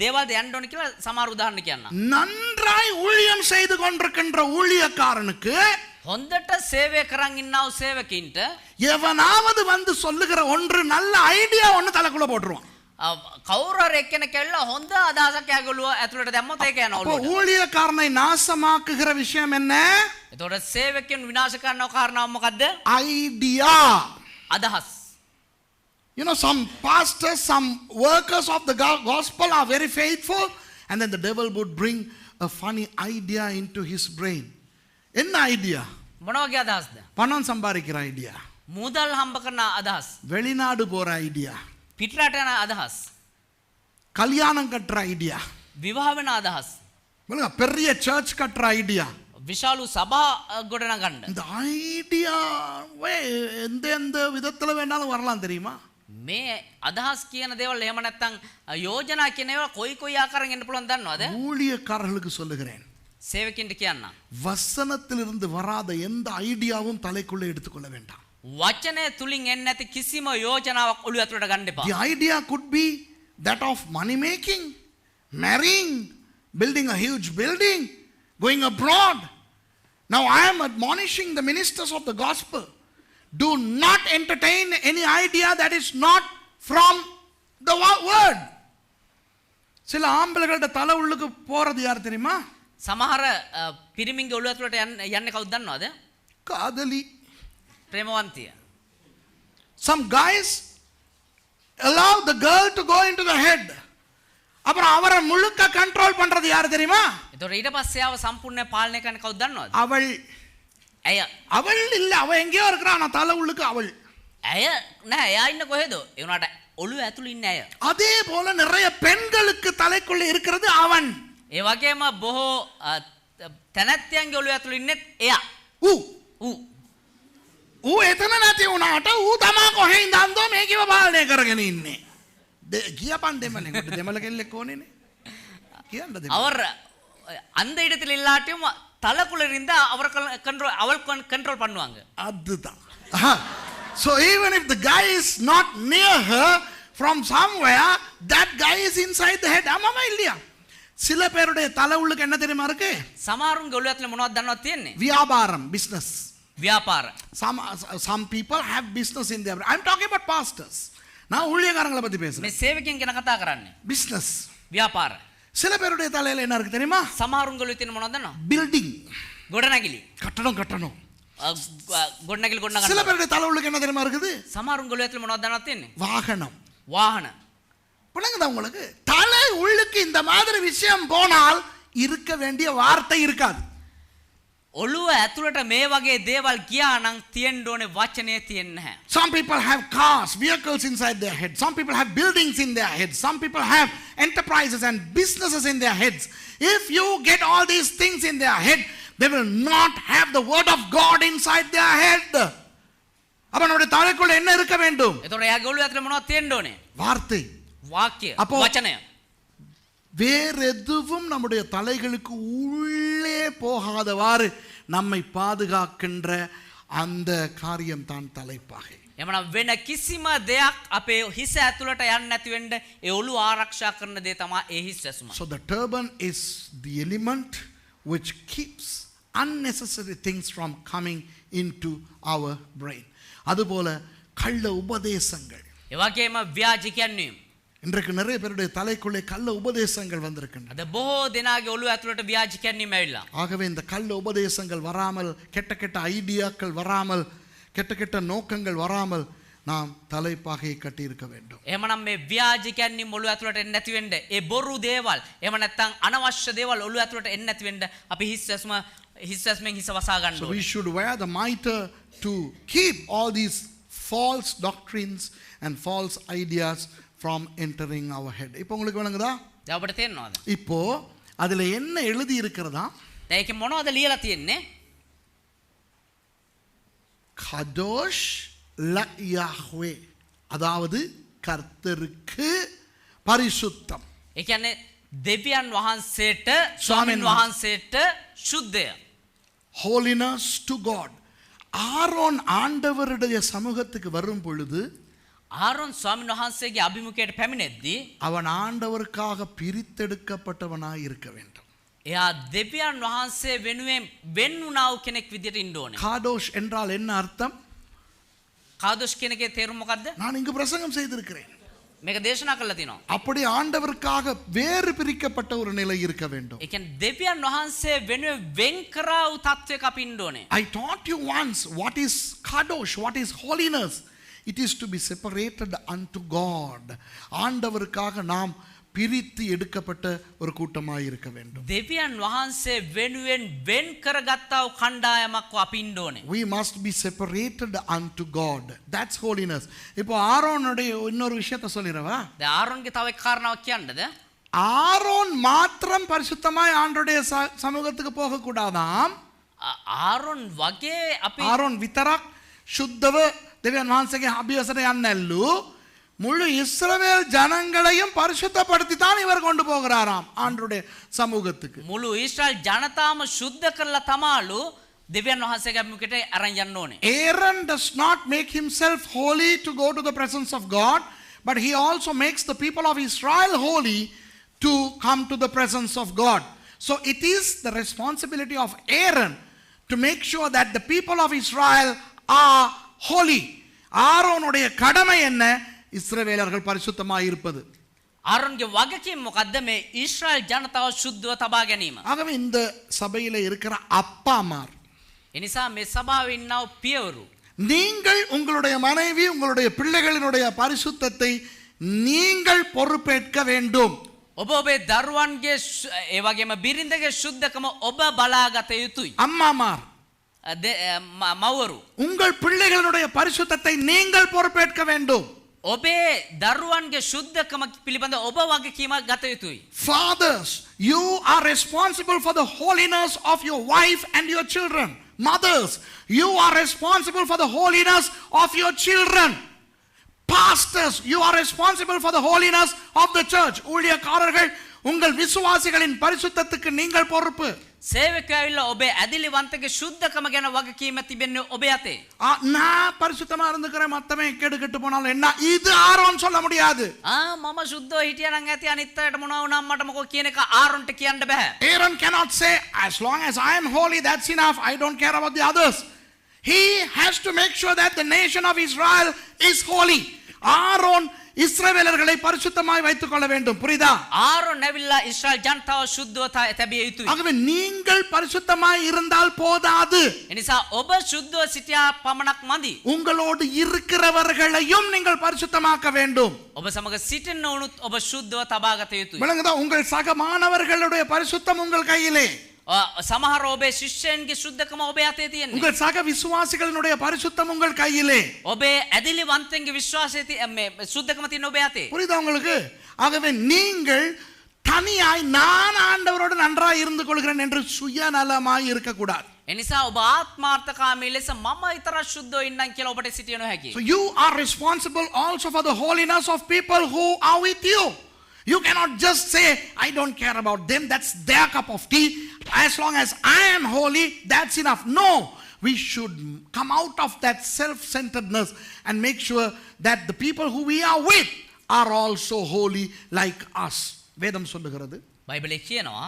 දේවල්ද යන්න ඕන කියලා සමහර උදාහරණ කියන්නම්. நன்றாய் ஊழியம் செய்து கொண்டிருக்கின்ற ஊழியக்காரனுக்கு හොඳට සේවය කරන් ඉන්නව සේවකින්ට எவனாவது வந்து சொல்லுகிற ஒன்று நல்ல ஐடியா ஒன்று தலைக்குள்ள போட்டுருவான். කවුරු හරි එක්කෙනෙක් ඇවිල්ලා හොඳ අදහසක් යාගලුව ඇතුලට දැම්මොත් ඒක යනවා ඔළුවට. ஊழியக்காரனை நாசமாக்குகிற விஷயம் என்ன? එතකොට සේවකයන් විනාශ කරන කාරණාව මොකද්ද? ஐடியா. අදහස්. You know, some pastors, some workers of the gospel are very faithful, and then the devil would bring a funny idea into his brain. என்ன ஐடியா? මොන වගේ අදහස්ද? பணம் சம்பாதிக்கிற ஐடியா, මුදල් හම්බ කරන අදහස්, வெளிநாடு போற ஐடியா, පිටරට යන අදහස්, கல்யாணம் கட்டுற ஐடியா, විවාහ වෙන අදහස්, பெரிய சர்ச் கட்டுற ஐடியா. විශාලු සභා ගොඩනගන්න. இந்த ஐடியா எந்த விதத்துல வேணாலும் வரலாம் தெரியுமா? මේ අදහස් කියන දේවල් එහෙම නැත්නම් යෝජනා කියන ඒවා කොයි ආකාරයෙන් එන්න පුළුවන් දන්නවද? ஊழியக்காரர்களுக்கு சொல்லுகிறேன், සේවකින්ට කියන්න. வசனத்திலிருந்து வராத எந்த ஐடியாவும் தலைக்குள்ளே எடுத்துக்கொள்ள வேண்டாம். වචනය තුලින් එන්නේ නැති කිසිම යෝජනාවක් ඔළුව ඇතුලට ගන්න එපා. The idea could be that of money making, marrying, building a huge building, going abroad. Now I am admonishing the ministers of the gospel. Do not entertain any idea that is not from the word. சில ஆம்பளைகளோட தலை உள்ளுக்கு போறது யார் தெரியுமா? සමහර පිරිමින්ගේ ඔළුව ඇතුලට යන්නේ කවුද දන්නවද? காதலி. ප්‍රේමවන්තිය. Some guys allow the girl to go into the head. அப்புறம் அவரை முழுக்க கண்ட்ரோல் பண்றது யார் தெரியுமா? ඒතකොට ඊට පස්සේ ආව සම්පූර්ණ පාලනය කරන්නේ කවුද දන්නවද? அவள். ඇය. அவள் இல்ல, அவ எங்கேயோ இருக்கிறா, ஆனா தலை உள்ளுக்கு அவள். ඇය නෑ, එයා ඉන්න කොහෙද? ඒ උනාට ඔළුව ඇතුළේ ඉන්නේ ඇය. அதே போல நிறைய பெண்களுக்கு தலைக்குள்ள இருக்கிறது அவன். ඒ වගේම බොහෝ තැනැත්තියන්ගේ ඔළුව ඇතුළේ ඉන්නේ එයා. ඌ එතන නැති වුණාට ඌ තමා කොහෙ ඉඳන්දෝ මේකව පාලනය කරගෙන ඉන්නේ. කියපන් දෙමළෙන්. දෙමළ කෙල්ලෙක් ඕනේනේ. කියන්න දෙමළ. அவர் அந்த இடத்துல இல்லாட்டியும் தலைக்குள்ள இருந்தா அவள் கண்ட்ரோல் பண்ணுவாங்க. அதுதான். So even if the guy is not near her from somewhere, that guy is inside the head. ஆமாமா இல்லையா? சில பேருடைய தலை உள்ளுக்கு என்ன தெரியுமா இருக்கு? සමහරුන්ගේ ඔළුව ඇතුලේ මොනවද දන්නවද තියෙන්නේ? வியாபாரம், business. ව්‍යාපාර. Some people have business in their. I'm talking about pastors. நான் ஊழியக்காரங்களை பத்தி பேசுறேன். මේ සේවකයන් ගැන කතා කරන්නේ. business. ව්‍යාපාර. சில பேருடைய தலையில என்ன இருக்கு தெரியுமா? සමහරුන්ගේ ඔළුවේ තියෙන මොනවද දන්නවද? building. ගොඩනැගිලි. கட்டடம். ගොඩනැගිලි சில பேருடைய தலை உள்ளுக்கு என்ன தெரியுமா இருக்குது? සමහරුන්ගේ ඔළුව ඇතුලේ මොනවද දන්නවද තියෙන්නේ? வாகனம். වාහන. புரியுதா உங்களுக்கு? தலை உள்ளுக்கு இந்த மாதிரி விஷயம் போனால் இருக்க வேண்டிய வார்த்தை இருக்காது. ඔළුව ඇතුළට මේ වගේ දේවල් ගියා නම් තියෙන්න ඕනේ වචනය තියෙන්නේ නැහැ. Some people have cars, vehicles inside their head. Some people have buildings in their heads. Some people have enterprises and businesses in their heads. If you get all these things in their head, they will not have the word of God inside their head. அப்ப நம்முடைய தலைக்குள்ள என்ன இருக்க வேண்டும்? එතකොට එයාගේ ඔළුව ඇතුලේ මොනවද තියෙන්න ඕනේ? வார்த்தை. වාක්‍ය. වචනය. வேற எதுவும் நம்முடைய தலைகளுக்கு உள்ளே போகாதவாறு நம்மை பாதுகாக்கின்ற அந்த காரியம் தான் தலைப்பாகை. එමනම් වෙන කිසිම දෙයක් අපේ හිස ඇතුළට යන්නේ නැති වෙන්න ඒ ඔළුව ආරක්ෂා කරන දේ තමයි ඒ හිස් ඇසුම. So the turban is the element which keeps unnecessary things from coming into our brain. அதுபோல கள்ள உபதேசங்கள். ඒ වගේම ව්‍යාජ කියන්නේ இன்றைக்கு நிறைய பேருடைய தலைக்குள்ளே கள்ள உபதேசங்கள் வந்திருக்கின்றன. අද බොහෝ දෙනාගේ ඔළුව ඇතුළට ව්‍යාජ කියන්නේ ඇවිල්ලා. ஆகவே இந்த கள்ள உபதேசங்கள் வராமல், கெட்ட ஐடியாக்கள் வராமல், கெட்ட நோக்கங்கள் வராமல் நாம் தலைப்பாகையை கட்டி இருக்க வேண்டும். එහෙමනම් මේ ව්‍යාජ කියන්නේ ඔළුව ඇතුළට එන්නේ නැති වෙන්න, ඒ බොරු දේවල්, එහෙම නැත්නම් අනවශ්‍ය දේවල් ඔළුව ඇතුළට එන්නේ නැති වෙන්න අපි හිස් ඇස්මෙන් හිස වසා ගන්න So ඕනේ. we should wear the mitre to keep all these false doctrines and false ideas from entering our head. இப்போ உங்களுக்கு விளங்குதா? දැන් ඔබට තේරෙනවද? இப்போ அதுல என்ன எழுதி இருக்கிறதா? දැන් ඒකේ මොනවද ලියලා තියෙන්නේ? கதோஷ் லயாஹ்வே, அதாவது கர்த்தருக்கு பரிசுத்தம். ඒ කියන්නේ දෙවියන් වහන්සේට, ස්වාමීන් වහන්සේට සුද්ධය. Holiness to God. ஆரோன் ஆண்டவருடைய சமூகத்துக்கு வரும் பொழுது ආරොන් ස්වාමීන් වහන්සේගේ අභිමුඛයට පැමිණෙද්දී அவன் ஆண்டவருக்காக பிரித்தெடுக்கப்பட்டவனாய் இருக்க வேண்டும். එයා දෙවියන් වහන්සේ වෙනුවෙන් වෙන් වුණා වූ කෙනෙක් විදියට ඉන්න ඕනේ. காதோஷ் என்றால் என்ன அர்த்தம்? කාදොෂ් කෙනකේ තේරුම මොකද්ද? நான் இங்கு பிரசங்கம் செய்திருக்கிறேன். මේක දේශනා කරලා තිනවා. அப்படி ஆண்டவருக்காக வேறு பிரிக்கப்பட்ட ஒரு நிலை இருக்க வேண்டும். ඒ කියන්නේ දෙවියන් වහන්සේ වෙනුවෙන් වෙන් කරා වූ තත්වයක අපි ඉන්න ඕනේ. I taught you once what is kadosh, what is holiness. It is to be separated unto God. ஆண்டவருக்காக நாம் பிரித்து எடுக்கப்பட்ட ஒரு கூட்டமாய் இருக்க வேண்டும். දෙවියන් වහන්සේ වෙනුවෙන් වෙන් කරගත්තා වූ කණ්ඩායමක් අපි ඉන්න ඕනේ. We must be separated unto God. That's holiness. இப்போ ஆரோனுடைய இன்னொரு விஷயத்தை சொல்லிரவா? දැන් ආරොන්ගේ තව එක් කාරණාවක් කියන්නද? ஆரோன் மாத்திரம் பரிசுத்தமாய் ஆண்டவருடைய சமூகத்துக்கு போக கூடாதாம். ආරොන් වගේ අපි ආரோன் විතරක් සුද්ධව දෙවියන් වහන්සේගේ අභියසට යන්නැල්ලු முழு இஸ்ரவேல் ஜனங்களையும் பரிசுத்தப்படுத்தி தான் இவர் கொண்டு போகிறாராம் ஆண்டவருடைய சமூகத்துக்கு. මුළු ඊශ්‍රායල් ජනතාවම සුද්ධ කරලා තමාලු දෙවියන් වහන්සේගේ මුකට අරන් යන්න ඕනේ. Aaron does not make himself holy to go to the presence of God, but he also makes the people of Israel holy to come to the presence of God. So it is the responsibility of Aaron to make sure that the people of Israel are holy. ஆரோனுடைய கடமை என்ன? இஸ்ரவேலர்கள் பரிசுத்தமாய் இருப்பது. ආරොන්ගේ වගකීම මොකද්ද? මේ ඊශ්‍රායල් ජනතාව සුද්ධව තබා ගැනීම. ஆகவே இந்த சபையில இருக்கிற அப்பாமார், එනිසා මේ සභාවේ ඉන්නව පියවරු, நீங்கள் உங்களுடைய மனைவி உங்களுடைய பிள்ளைகளினுடைய பரிசுத்தத்தை நீங்கள் பொறுப்பேற்க வேண்டும். ඔබ ඔබේ දරුවන්ගේ ඒ වගේම බිරිඳගේ සුද්ධකම ඔබ බලාගත යුතුයි. அம்மாமார், මව්වරු, உங்கள் பிள்ளைகளுடைய பரிசுத்தத்தை நீங்கள் பொறுப்பேற்க வேண்டும். ඔබේ දරුවන්ගේ සුද්ධකම පිළිබඳ ඔබ වගකීමක් ගත යුතුයි. Fathers, you are responsible for the holiness of your wife and your children. Mothers, you are responsible for the holiness of your children. Pastors, you are responsible for the holiness of the church. ஊழியக்காரர்கள், உங்கள் விசுவாசிகளின் பரிசுத்தத்துக்கு நீங்கள் பொறுப்பு. සේවකයවිල්ලා ඔබේ ඇදිලිවන්තගේ සුද්ධකම ගැන වගකීම තිබෙන්නේ ඔබේ අතේ. நான் பரிசுத்தமா இருந்துக்கிறேன், மத்தவன் கேடு கெட்டு போனாலும் என்ன, இது ஆரோன் சொல்ல முடியாது. මම සුද්ධව හිටියා නම් ඇති අනිත් අයට මොනවා වුණාම මට මොකෝ කියන එක ආරොන්ට කියන්න බෑ. Aaron cannot say, as long as I am holy, that's enough. I don't care about the others. He has to make sure that the nation of Israel is holy. Aaron இஸ்ரவேலர்களை பரிசுத்தமாய் வைத்துக் கொள்ள வேண்டும். புரியுதா? ආරොන් ඇවිල්ලා ඉස්රායල් ජනතාව සුද්ධව තැබිය යුතුයි. ஆகவே நீங்கள் பரிசுத்தமாய் இருந்தால் போதாது. එනිසා ඔබ සුද්ධව සිටියා පමණක් මදි. உங்களோடு இருக்கிறவர்களையும் நீங்கள் பரிசுத்தமாக்க வேண்டும். ඔබ සමග සිටින්න උනුත් ඔබ සුද්ධව තබාගත යුතුයි. விளங்குதா? உங்கள் சக மாணவர்களுடைய பரிசுத்தம் உங்கள் கையிலே. සමහර ඔබේ ශිෂ්‍යයන්ගේ සුද්ධකම ඔබේ අතේ තියෙන්නේ. உங்கள் சக விசுவாசிகளினுடைய பரிசுத்தம் உங்கள் கையிலே. ඔබේ ඇදිලිවන්තන්ගේ විශ්වාසයේ මේ සුද්ධකම තියෙන ඔබේ අතේ. புரியுதா உங்களுக்கு? ஆகவே நீங்கள் தனியாய் நான் ஆண்டவரோடு நன்றாய் இருந்து கொள்கிறேன் என்று சுயநலமாய் இருக்கக்கூடாது. එනිසා ඔබ ආත්මාර්ථකාමී ලෙස මම විතරක් සුද්ධව ඉන්නම් කියලා ඔබට සිටිය නොහැකියි. So you are responsible also for the holiness of people who are with you. You cannot just say, I don't care about them, that's their cup of tea. As long as I am holy, that's enough. No, we should come out of that self-centeredness and make sure that the people who we are with are also holy like us. வேதம் சொல்லுகிறது, බයිබලයේ කියනවා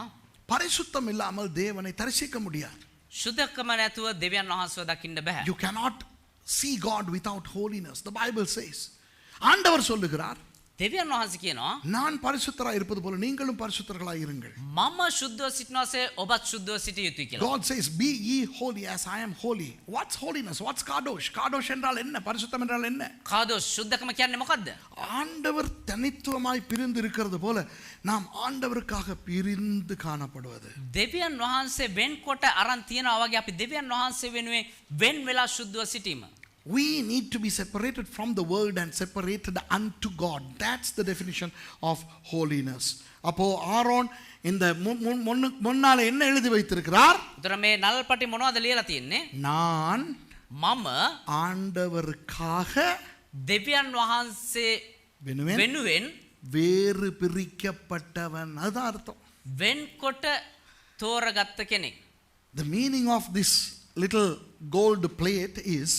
பரிசுத்தம் இல்லாமல் தேவனை தரிசிக்க முடியாது. සුද්ධකම නැතුව දෙවියන් වහන්සේව දකින්න බෑ. You cannot see God without holiness. The Bible says. ஆண்டவர் சொல்லுகிறார், දෙවියන් වහන්සේ කියනවා நான் பரிசுத்தராய் இருப்பது போல நீங்களும் பரிசுத்தர்களாய் இருங்கள். මම සුද්ධව සිටිනවාසේ ඔබත් සුද්ධව සිටිය යුතුයි කියලා. God says, be ye holy as I am holy. What's holiness? What's kadosh? Kadosh என்றால் என்ன? பரிசுத்தம் என்றால் என்ன? කාදෝස් සුද්ධකම කියන්නේ මොකද්ද? ஆண்டவர் தனித்துவமாய் பிரிந்து இருக்கிறது போல நாம் ஆண்டவருக்காக பிரிந்து காணப்படுவது. දෙවියන් වහන්සේ වෙන්කොට අරන් තියනවා වගේ අපි දෙවියන් වහන්සේ වෙනුවෙන් වෙන් වෙලා සුද්ධව සිටීම. We need to be separated from the world and separated unto God. That's the definition of holiness. அப்போ ஆரோன் இந்த முன்னால என்ன எழுதி வைத்திருக்கிறார்? උතර මේ නල්පටි මොනවද ලියලා තියෙන්නේ? நான் මම ஆண்டவருக்காக දෙවියන් වහන්සේ වෙනුවෙන් வேறு பிரிக்கப்பட்டவன். அதுதான் அர்த்தம். වෙන්කොට තෝරගත්ත කෙනෙක්. The meaning of this little gold plate is,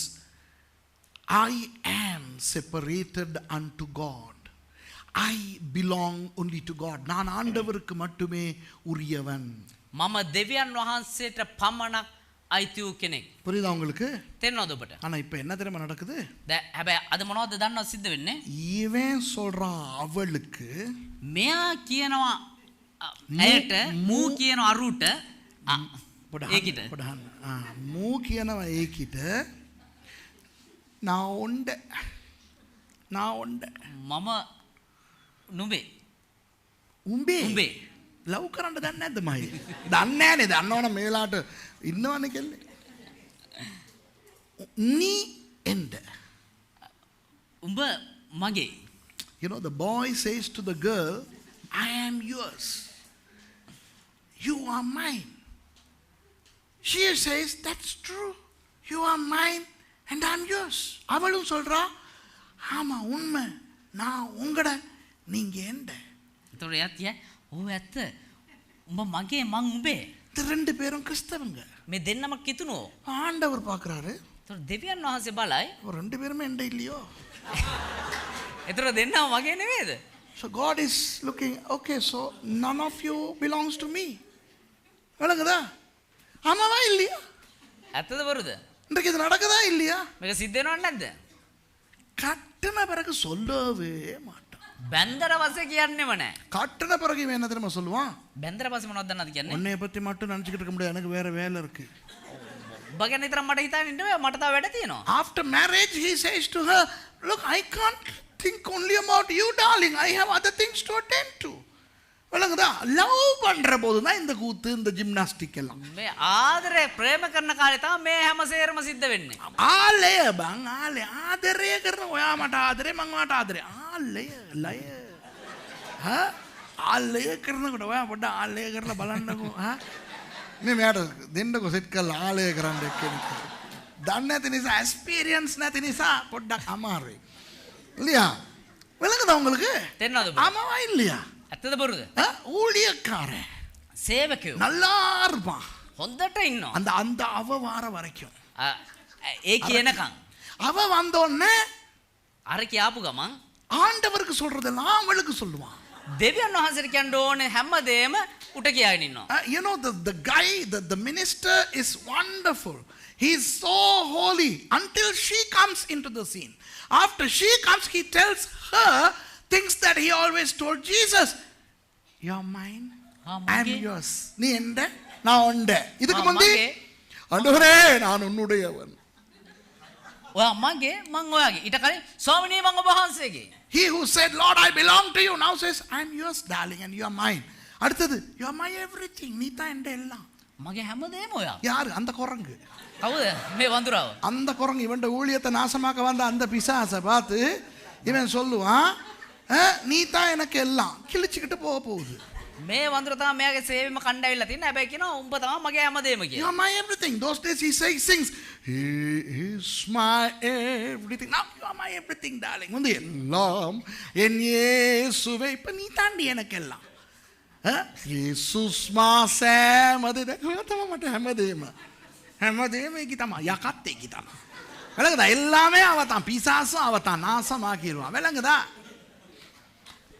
I am separated unto God. I belong only to God. நான் ஆண்டவருக்கு மட்டுமே உரியவன். මම දෙවියන් වහන්සේට පමණක් අයිති වූ කෙනෙක්. புரியுதா உங்களுக்கு? තේරෙනවද ඔබට? ஆனா இப்ப என்ன தெரியுமா நடக்குது? හැබැයි අද මොනවද දන්නවද සිද්ධ වෙන්නේ? இவன் சொல்றான் அவளுக்கு, මෙයා කියනවා ඇයට, මූ කියනවා අරුට, ඒකිට. மூ කියනවා ඒකිට, நான் உண்ட මම නුඹේ උඹේ ලව් කරන්න දන්නේ නැද්ද මයි? දන්නේ නැනේ. දන්නවනම් මේලාට ඉන්නවනේ කෙල්ලේ. நீ எந்த? උඹ මගේ. You know, the boy says to the girl, I am yours. You are mine. She says, that's true. You are mine and I am yours. அவளும் சொல்றா, ஆமா உண்மை, நான் உங்கட, நீங்க எந்த. එතකොට එයා කිය, "ඔව් ඇත්ත. උඹ මගේ මං උඹේ." இந்த ரெண்டு பேரும் கிறிஸ்தவங்க. මේ දෙන්නම කිතුනෝ. ஆண்டவர் பார்க்குறாரு, ඒතර දෙවියන් වහන්සේ බලයි. அவர் ரெண்டு பேருமே என்கிட்ட இல்லையோ. ඒතර දෙන්නම වගේ නෙමෙයිද? So God is looking, okay, so none of you belongs to me. விளங்குதா? ஆமாவா இல்லையா? ඇත්තද බොරුද? இன்றைக்கு இது நடக்குதா இல்லையா? මේක සිද්ධ වෙනවද නැද්ද? கட்டின பிறகு சொல்லவே மாட்டான். බැන්දර පස්සේ කියන්නේම නැහැ. கட்டின பிறகு இவன் என்ன தெரியுமா சொல்லுவான்? බැන්දර පස්සේ මොනවද දන්නවද කියන්නේ? உன்னைய பத்தி மட்டும் நினைச்சுக்கிட்டு இருக்க முடியாது, எனக்கு வேற வேலை இருக்கு. ඔබ ගැන විතරක් මට හිතන්න ඉන්න බෑ, මට තව වැඩ තියෙනවා. After marriage he says to her, look, I can't think only about you darling, I have other things to attend to. விளங்குதா? லவ் பண்ற போது தான் இந்த கூத்து, இந்த ஜிம்னாஸ்டிக் எல்லாம். මේ ආදරේ ප්‍රේම කරන කාලේ තමයි මේ හැම සේරම සිද්ධ වෙන්නේ. ආලය බං, ආලය ආදරය කරන ඔයා මට ආදරේ, මං ඔයාට ආදරේ. ආලය ලය. හා? ආලය කරනකොට ඔයා පොඩ්ඩ ආලය කරලා බලන්නකෝ. හා? මේ මෙයාට දෙන්නකෝ සෙට් කරලා ආලය කරන්න එක්කෙනෙක්. දන්නේ නැති නිසා, එක්ස්පීරියන්ස් නැති නිසා පොඩ්ඩක් අමාරුයි. இல்லையா? விளங்குதா உங்களுக்கு? තේරෙනවද ඔබ? ஆமாவா இல்லையா? ඇත්තද බොරුද? ஊழியக்காரன் සේවකයෝ நல்லா இருப்பான். හොඳට ඉන්නවා. அந்த அந்த அவ வார வரைக்கும் ඒ කියනකම් அவ வந்தோடனே අර කියාපු ගමන් ஆண்டவருக்கு சொல்றதெல்லாம் அவளுக்கு சொல்லுவான். දෙවියන් වහන්සේට කියන්න ඕනේ හැමදේම උට කියාගෙන ඉන්නවා. You know, the guy, the minister is wonderful. He is so holy until she comes into the scene. After she comes, he tells her things that he always told Jesus. You're mine, I'm yours. நீ எந்த, நான் உண்ட. இதுக்கு முந்தி ஆண்டவரே நான் உன்னுடையவன். ඔයා මගේ මං ඔයාගේ. ඊට කලින් ස්වාමිනේ මං ඔබ වහන්සේගේ. He who said, Lord, I belong to you, now says, I'm yours, darling, and you are mine. அடுத்தது, you are my everything. நீ தான் எந்த எல்லாம். මගේ හැමදේම ඔයා. யாரு? அந்த குரங்கு. කවුද මේ වඳුරාව? அந்த குரங்கு இவன் ஊழியத்தை நாசமாக்க வந்த அந்த பிசாசை பார்த்து இவன் சொல்லுவான், நீ தான் எனக்கு எல்லாம். கிழிச்சுக்கிட்டு போக போகுது. මේ වඳුර තමයි මෙයාගේ සේවෙම කණ්ඩායවිලා තියෙන. හැබැයි කියනවා උඹ තමයි මගේ හැමදේම You කියලා. are my everything. Those days he sings, He is my everything. Now you are my everything, darling. வந்து எல்லாம் என் இயேசுவே. இப்ப நீ தாண்டி எனக்கு எல்லாம். இயேசுස් මාසෑම දෙයක් තමයි මට හැමදේම. හැමදේම ඒකි තමයි. යකත් ඒකි තමයි. விளங்குதா? எல்லாமே அவதான். பிசாசும் அவதான். நாசமா ஆக்கிடுவான். விளங்குதா?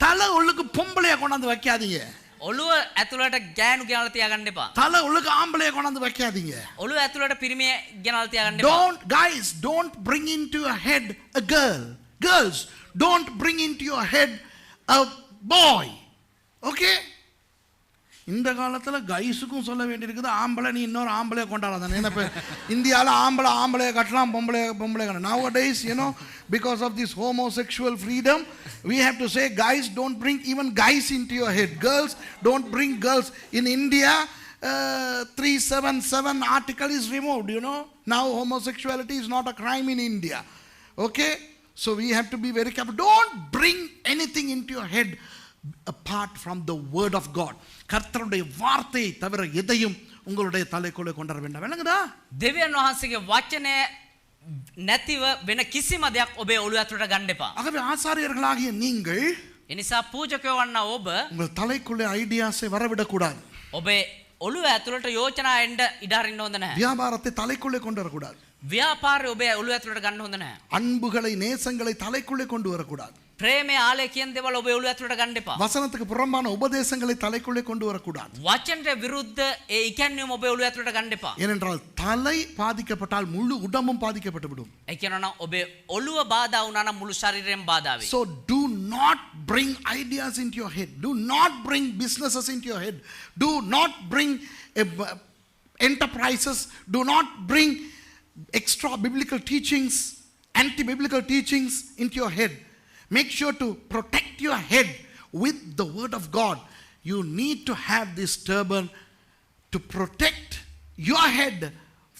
தலை உள்ளுக்கு பொம்பளைய கொண்டாந்து வைக்காதீங்க. ඔළුව ඇතුළට ගෑනු ගෙනල්ලා තියාගන්න එපා. தலை உள்ளுக்கு ஆம்பளைய கொண்டாந்து வைக்காதீங்க. ඔළුව ඇතුළට පිරිමිය ගෙනල්ලා තියාගන්න එපා. Don't bring into your head a girl. Girls, don't bring into your head a boy. Okay? இந்த காலத்துல கைஸுக்கும் சொல்ல வேண்டியிருக்குது, ஆம்பளை நீ இன்னொரு ஆம்பளைய கொண்டாடாதானே. ஏன்னா இப்போ இந்தியாவில் ஆம்பளைய கட்டலாம், பொம்பளை கட்டலாம். Nowadays, you know, because of this homosexual freedom, we have to say, guys, don't bring even guys into your head. Girls, don't bring girls. In India, 377 article is removed, you know. Now homosexuality is not a crime in India. Okay? So we have to be very careful. Don't bring anything into your head apart from the word of God. கர்த்தருடைய வார்த்தையை தவிர எதையும் உங்களுடைய தலைக்குள்ளே கொண்டு வர வேண்டாம். விளங்குதா? දෙවියන් වහන්සේගේ වචනය නැතිව වෙන කිසිම දෙයක් ඔබේ ඔළුව ඇතුළට ගන්න එපා. ஆகவே ஆசாரியர்களாகிய நீங்கள் ඒ නිසා පූජකයෝ වන්නා ඔබ உங்கள் தலைக்குள்ளே ஐடியாஸை வரவிடக்கூடாது. ඔබේ ඔළුව ඇතුළට යෝජනා එන්න ඉඩ අරින්න හොඳ නැහැ. வியாபாரத்தை தலைக்குள்ளே கொண்டு வரக்கூடாது. ව්‍යාපාරය ඔබේ ඔළුව ඇතුළට ගන්න හොඳ නැහැ. அன்புகளை நேசங்களை தலைக்குள்ளே கொண்டு வரக்கூடாது. ප්‍රේමය ආලය කියන දේවල් ඔබේ ඔළුව ඇතුළට ගන්න එපා. வசனத்துக்கு புறம்பான உபதேசங்களை தலைக்குள்ளே கொண்டு வரக்கூடாது. වචනට විරුද්ධ ඒ ඉගැන්වීම ඔබේ ඔළුව ඇතුළට ගන්න එපා. ஏனென்றால் தலை பாதிக்கப்பட்டால் முழு உடம்பும் பாதிக்கப்பட்டு விடும். ඒ කියනවා නම් ඔබේ ඔළුව බාධා වුණා නම් මුළු ශරීරයම බාධා වෙයි. So do not bring ideas into your head. Do not bring businesses into your head. Do not bring enterprises. Do not bring extra biblical teachings, anti-biblical teachings into your head. Make sure to protect your head with the word of God. You need to have this turban to protect your head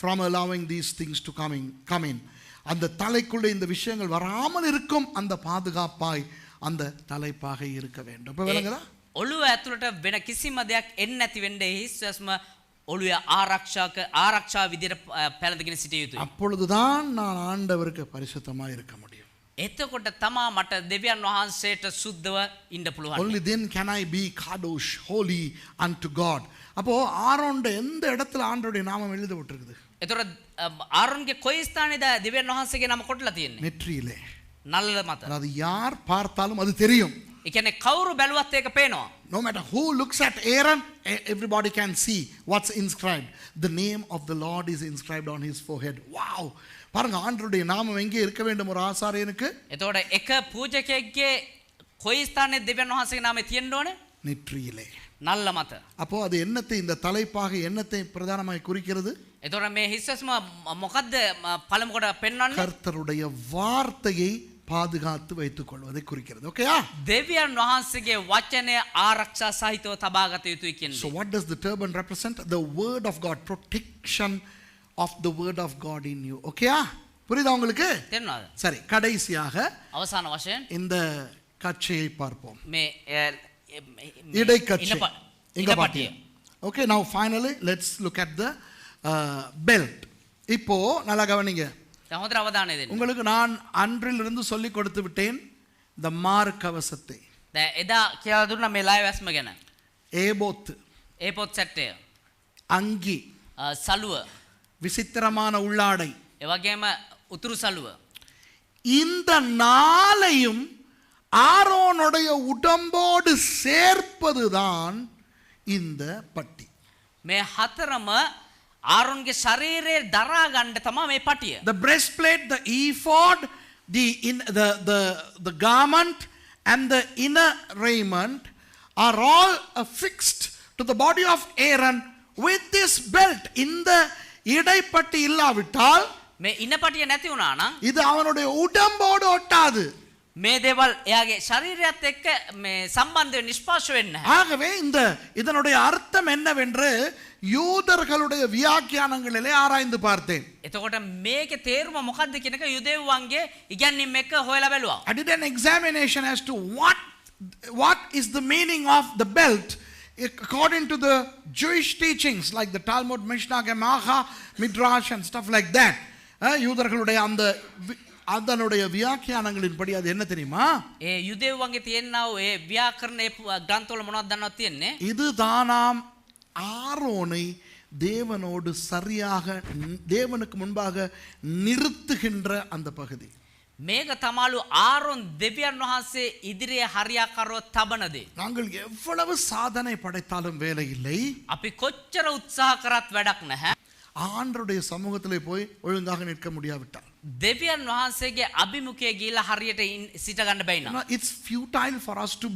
from allowing these things to come in. அந்த தலைக்குள்ளே இந்த விஷயங்கள் வராமல் இருக்கும் அந்த பாதுகாப்பாய் அந்த தலைப்பாகை இருக்க வேண்டும். இப்ப விளங்குதா? ඔළුව ඇතුළට වෙන කිසිම දෙයක් එන්නේ නැති වෙන්නේ හිස්වැස්ම ඔළුවේ ආරක්ෂා විදියට පැලඳගෙන සිටිය යුතුයි. அப்பொழுதுதான் நான் ஆண்டவருக்கு பரிசுத்தமாக இருக்க முடியும். එතකොට තමා මට දෙවියන් වහන්සේට සුද්ධව ඉන්න පුළුවන්. Only then can I be kadosh, holy unto God. அப்போ ஆரோன்ட எந்த இடத்துல ஆண்டவருடைய நாமம் எழுதப்பட்டிருக்குது? එතකොට ආරොන්ගේ කොයි ස්ථානේද දෙවියන් වහන්සේගේ නම කොටලා තියෙන්නේ? நெற்றியிலே. නළල මත. அது யார் பார்த்தாலும் அது தெரியும். ඒ කියන්නේ කවුරු බැලුවත් ඒක පේනවා. No matter who looks at Aaron, everybody can see what's inscribed. The name of the Lord is inscribed on his forehead. Wow! பாருங்க ஆண்டவருடைய நாமம் எங்கே இருக்க வேண்டும் ஒரு ஆசாரியனுக்கு? එතකොට එක පූජකයෙක්ගේ කොයි ස්ථානයේ දෙවියන් වහන්සේගේ නාමය තියෙන්න ඕනේ? நெற்றியிலே. නළල මත. அப்போ அது என்னத்தை இந்த தலைப்பாக என்னத்தை பிரதானமாய் குறிக்கிறது? එතකොට මේ හිස්සස්ම මොකද්ද පළමු කොට පෙන්වන්නේ? கர்த்தருடைய வார்த்தையை பாதுகாத்து வைத்துக் கொள்வதை குறிக்கிறது. ஓகேயா? දෙවියන් වහන්සේගේ වචනය ආරක්ෂා සහිතව තබාගත යුතුයි So කියන්නේ. what does the turban represent? The word of God, protection of the word of God in you. ஓகேயா? புரியுதா உங்களுக்கு? තේරුණාද? சரி, கடைசியாக අවසාන වශයෙන් இந்த கச்சையை பார்ப்போம். මේ இடைக்கச்சை. இங்க ඉඩපටිය. பாத்தீங்க. Okay, now finally let's look at the belt. இப்போ நல்லா கவனிங்க. දැන් හොඳට අවධානය දෙන්න. உங்களுக்கு நான் அன்றிலிருந்து சொல்லி கொடுத்து விட்டேன் இந்த மார்க்கவசத்தை. දැන් එදා කියලා දුන්නා මේ ලයිව් ඇස්ම ගැන. ஏபோத், ඒ පොත් සැට්ටය. அங்கி, සලුව. விசித்திரமான உள்ளாடை. ඒ වගේම උතුරු සලුව. இந்த நாளையும் ஆரோனுடைய உடம்போடு சேர்ப்பதுதான் இந்த பட்டி. මේ හතරම ආරොන්ගේ ශරීරයේ දරා ගන්න තමයි මේ පටිය. The breastplate, the ephod, the garment and the inner raiment are all affixed to the body of Aaron with this belt. இந்த இடைப்பட்டி இல்லாவிட்டால் මේ ඉන පටිය නැති වුණා නම් இது அவனுடைய உடம்போடு ஒட்டாது. මේ දේවල් එයාගේ ශරීරයත් එක්ක මේ සම්බන්ධ නිෂ්පාශ වෙන්නේ නැහැ. ஆகவே இதனுடைய அர்த்தம் என்னவென்று யூதர்களுடைய வியாக்கியானங்களிலே ஆராய்ந்து பார்த்தேன். එතකොට මේකේ තේරුම මොකක්ද කියන එක යුදෙව්වන්ගේ ඉගැන්වීම එක්ක හොයලා බැලුවා. I did an examination as to what is the meaning of the belt according to the Jewish teachings like the Talmud, Mishnah, Gemara, Midrash and stuff like that. யூதர்களுடைய அதனுடைய வியாக்கியானங்களின்படி அது என்ன தெரியுமா? ඒ යුදෙව්වන්ගේ තියෙනව ඒ ව්‍යාකරණ ග්‍රන්ථවල මොනවද දන්නවද තියෙන්නේ? இதுதானாம் ஆரோனை தேவனோடு சரியாக தேவனுக்கு முன்பாக நிறுத்துகின்ற அந்த பகுதி. මේක තමලු ආරොන් දෙවියන් වහන්සේ ඉදිරියේ හරියාකාරව තබන දේ. நாங்கள் எவ்வளவு சாதனை படைத்தாலும் வேலை இல்லை. අපි කොච්චර උත්සාහ කරත් වැඩක් නැහැ. ஆண்டவருடைய சமூகத்திலே போய் ஒழுங்காக நிற்க முடியாவிட்டால் දෙවියන් වහන්සේගේ අභිමුඛයේ ගිහිලා හරියට සිට ගන්න බැයි නම් it's futile for us to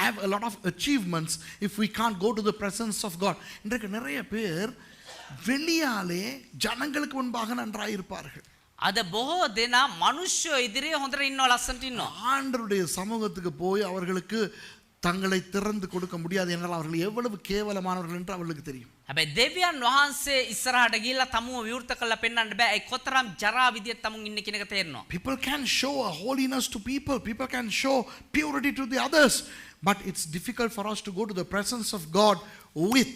have a lot of achievements if we can't go to the presence of God. இன்றைக்கு நிறைய பேர் வெளியாலே ஜனங்களுக்கு முன்பாக நன்றாய் இருப்பார்கள். අද බොහෝ දෙනා මිනිස්සු ඉදිරියේ හොඳට ඉන්නවා ලස්සනට ඉන්නවා. ஆண்டவருடைய சமூகத்துக்கு போய் அவர்களுக்கு தங்களை திறந்து கொடுக்க முடியாது என்றால் அவர்கள் எவ்வளவு கேவலமானவர்கள் என்று அவர்களுக்கு தெரியும். හැබැයි දෙවියන් වහන්සේ ඉස්සරහට ගිහිල්ලා තමුව විවෘත කරලා පෙන්වන්න බෑ. ඒ කොතරම් ජරා විදියට තමුන් ඉන්නේ කියන එක තේරෙනවා. People can show a holiness to people. People can show purity to the others. But it's difficult for us to go to the presence of God with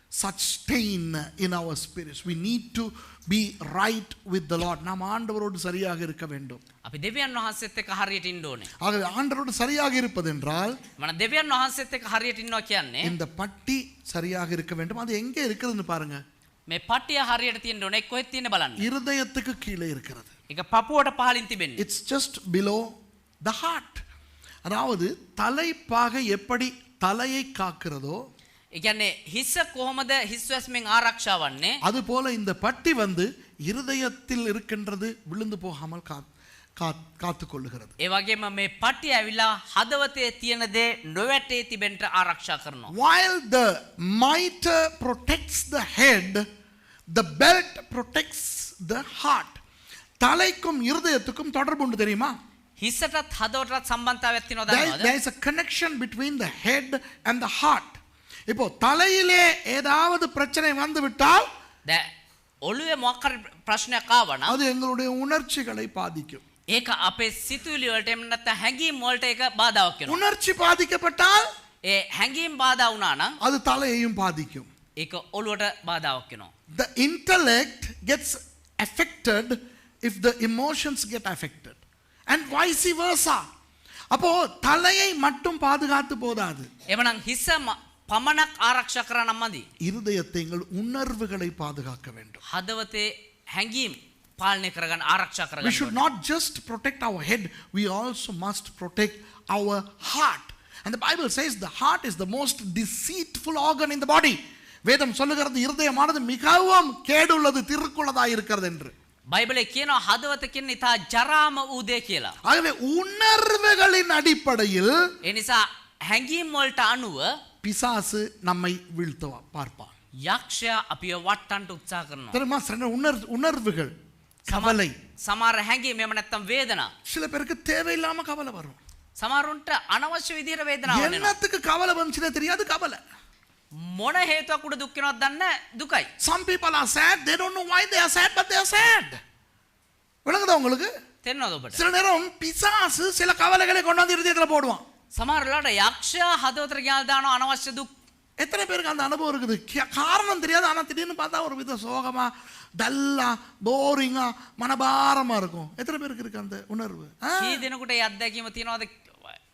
such stain in our spirits. We need to be right with the Lord. நாம் ஆண்டவரோடு சரியாக இருக்க வேண்டும். අපි දෙවියන් වහන්සේත් එක්ක හරියට ඉන්න ඕනේ. ஆகவே ஆண்டவரோடு சரியாக இருப்பது என்றால் මම දෙවියන් වහන්සේත් එක්ක හරියට ඉන්නවා කියන්නේ இந்த பட்டி சரியாக இருக்க வேண்டும். அது எங்கே இருக்குதுன்னு பாருங்க. මේ පටිය හරියට තියෙන්න ඕනේ. කොහෙද තියෙන්නේ බලන්න. இருதயத்துக்கு கீழே இருக்கிறது. ඒක පපුවට පහලින් තිබෙන්නේ. It's just below the heart. அதாவது தலைப்பாக எப்படி தலையை காக்கிறதோ ඒ කියන්නේ හිස කොහොමද හිස්වැස්මෙන් ආරක්ෂා වන්නේ? அது போல இந்த பட்டி இருதயத்தில் இருக்கின்றது விழுந்து போகாமல் காத்து கொள்ளுகிறது. ඒ වගේම මේ පටිය ඇවිලා හදවතේ තියෙන දේ නොවැටේ තිබෙන්න ආරක්ෂා කරනවා. While the mitre protects the head, the belt protects the heart. தலைக்கும் இருதயத்துக்கும் தொடர்பு உண்டு தெரியுமா? හිසටත් හදවතටත් සම්බන්ධතාවයක් තියෙනවා දන්නවද? There is a connection between the head and the heart. இப்போ தலையிலே ஏதாவது பிரச்சனை வந்து விட்டால் දැන් ඔළුවේ මොකක් හරි ප්‍රශ්නයක් ආවනම් அது எங்களுடைய உணர்ச்சிகளை பாதிக்கும். ඒක අපේ සිතුවිලි වලට එන්න නැත්නම් හැඟීම් වලට ඒක බාධාවක් වෙනවා. உணர்ச்சி பாதிக்கப்பட்டால் ඒ හැඟීම් බාධා වුණා නම් அது தலையையும் பாதிக்கும். ඒක ඔළුවට බාධාවක් වෙනවා. The intellect gets affected if the emotions get affected. and vice versa. அப்போ தலையை மட்டும் பாதுகாத்து போதாது. එමනම් හිස පමණක් ආරක්ෂා කරා නම් මදි. இருதயத்தை எங்கள் உணர்வுகளை பாதுகாக்க வேண்டும். හදවතේ හැඟීම් පාලනය කරගන්න ආරක්ෂා We කරගන්න should ඕනේ. not just protect our head, we also must protect our heart. And the Bible says the heart is the most deceitful organ in the body. வேதம் சொல்லுகிறது இருதயமானது மிகவும் கேடுள்ளது திருக்குள்ளதா இருக்கிறது என்று. බයිබලයේ කියනවා හදවත කියන්නේ ඉතා ජරාම වූ දේ කියලා. ஆகவே உணர்வுகளின் அடிப்படையில் ඒ නිසා හැඟීම් වලට අනුව பிசாசு நம்மை வீழ்த்துவா பார்ப்பான். යක්ෂයා අපිව වට්ටන්න උත්සාහ කරනවා. தெரியுமா சில உணர்வுகள் கவலை සමහර හැඟීම් එහෙම නැත්නම් වේදනා. சில பேருக்கு தேவையில்லாம கவலை வரும். සමහරුන්ට අනවශ්‍ය විදිහට වේදනාවක් එනවා. என்னத்துக்கு கவலை வந்துச்சுனே தெரியாது கவலை. මොන හේතුවක් උඩ දුක් වෙනවද දන්නේ දුකයි. Some people are sad, they don't know why they are sad, but they are sad. விளங்குதா உங்களுக்கு? තේරෙනවද ඔබට? சில நேரம் பிசாசு சில கவலைகளை கொண்டு வந்து இருதயத்துல போடுவான். සමහර වෙලාවට යක්ෂයා හදවතට ගෙනල්ලා දානවා අනවශ්‍ය දුක්. எத்தனை பேருக்கு அந்த அனுபவம் இருக்குது? காரணம் தெரியாது, ஆனா திடீர்னு பார்த்தா ஒரு வித சோகமா டல்லா போரிங்கா மனபாரமா இருக்கும். எத்தனை பேருக்கு இருக்கு அந்த உணர்வு? කී දෙනෙකුට ඒ අත්දැකීම තියෙනවද?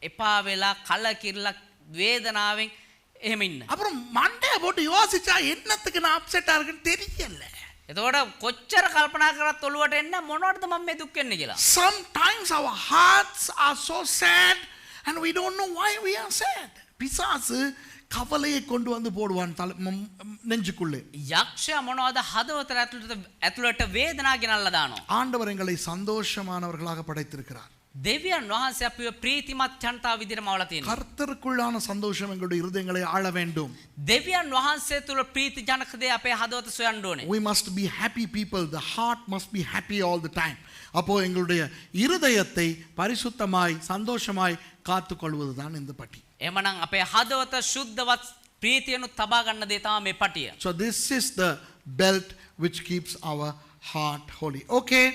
එපා වෙලා කලකිරලා වේදනාවෙන් එහෙම ඉන්න. அப்புறம் மண்டைய போட்டு யோசிச்சா என்னத்துக்கு நான் அப்செட்டா இருக்குன்னு தெரியல. එතකොට කොච්චර කල්පනා කරත් ඔළුවට එන්න මොනවටද මම මේ දුක් වෙන්නේ කියලා. Sometimes our hearts are so sad and we don't know why we are sad. பிசாசு கவலையை கொண்டு வந்து போடுவான் நெஞ்சுக்குள்ளே. යක්ෂයා මොනවද හදවතට ඇතුළට වේදනා ගෙනල්ලා දානවා. ஆண்டவர் எங்களை சந்தோஷமானவர்களாக படைத்திருக்கிறார். දෙවියන් වහන්සේ අපිව ප්‍රීතිමත් ජනතාව විදිහට මවලා තියෙනවා. கர்த்தருக்குள்ளான சந்தோஷம் எங்களுடைய இருதயங்களை ஆள வேண்டும். දෙවියන් වහන්සේ තුල ප්‍රීති ජනක දේ අපේ හදවත සොයන්න ඕනේ. We must be happy people. The heart must be happy all the time. அப்போ எங்களுடைய இருதயத்தை பரிசுத்தமாய் சந்தோஷமாய் காத்துக்கொள்வதுதான் இந்த பட்டி. එහෙමනම් අපේ හදවත සුද්ධවත් ප්‍රීතියනුත් තබා ගන්න දේ තමයි මේ පටිය. So this is the belt which keeps our heart holy. Okay.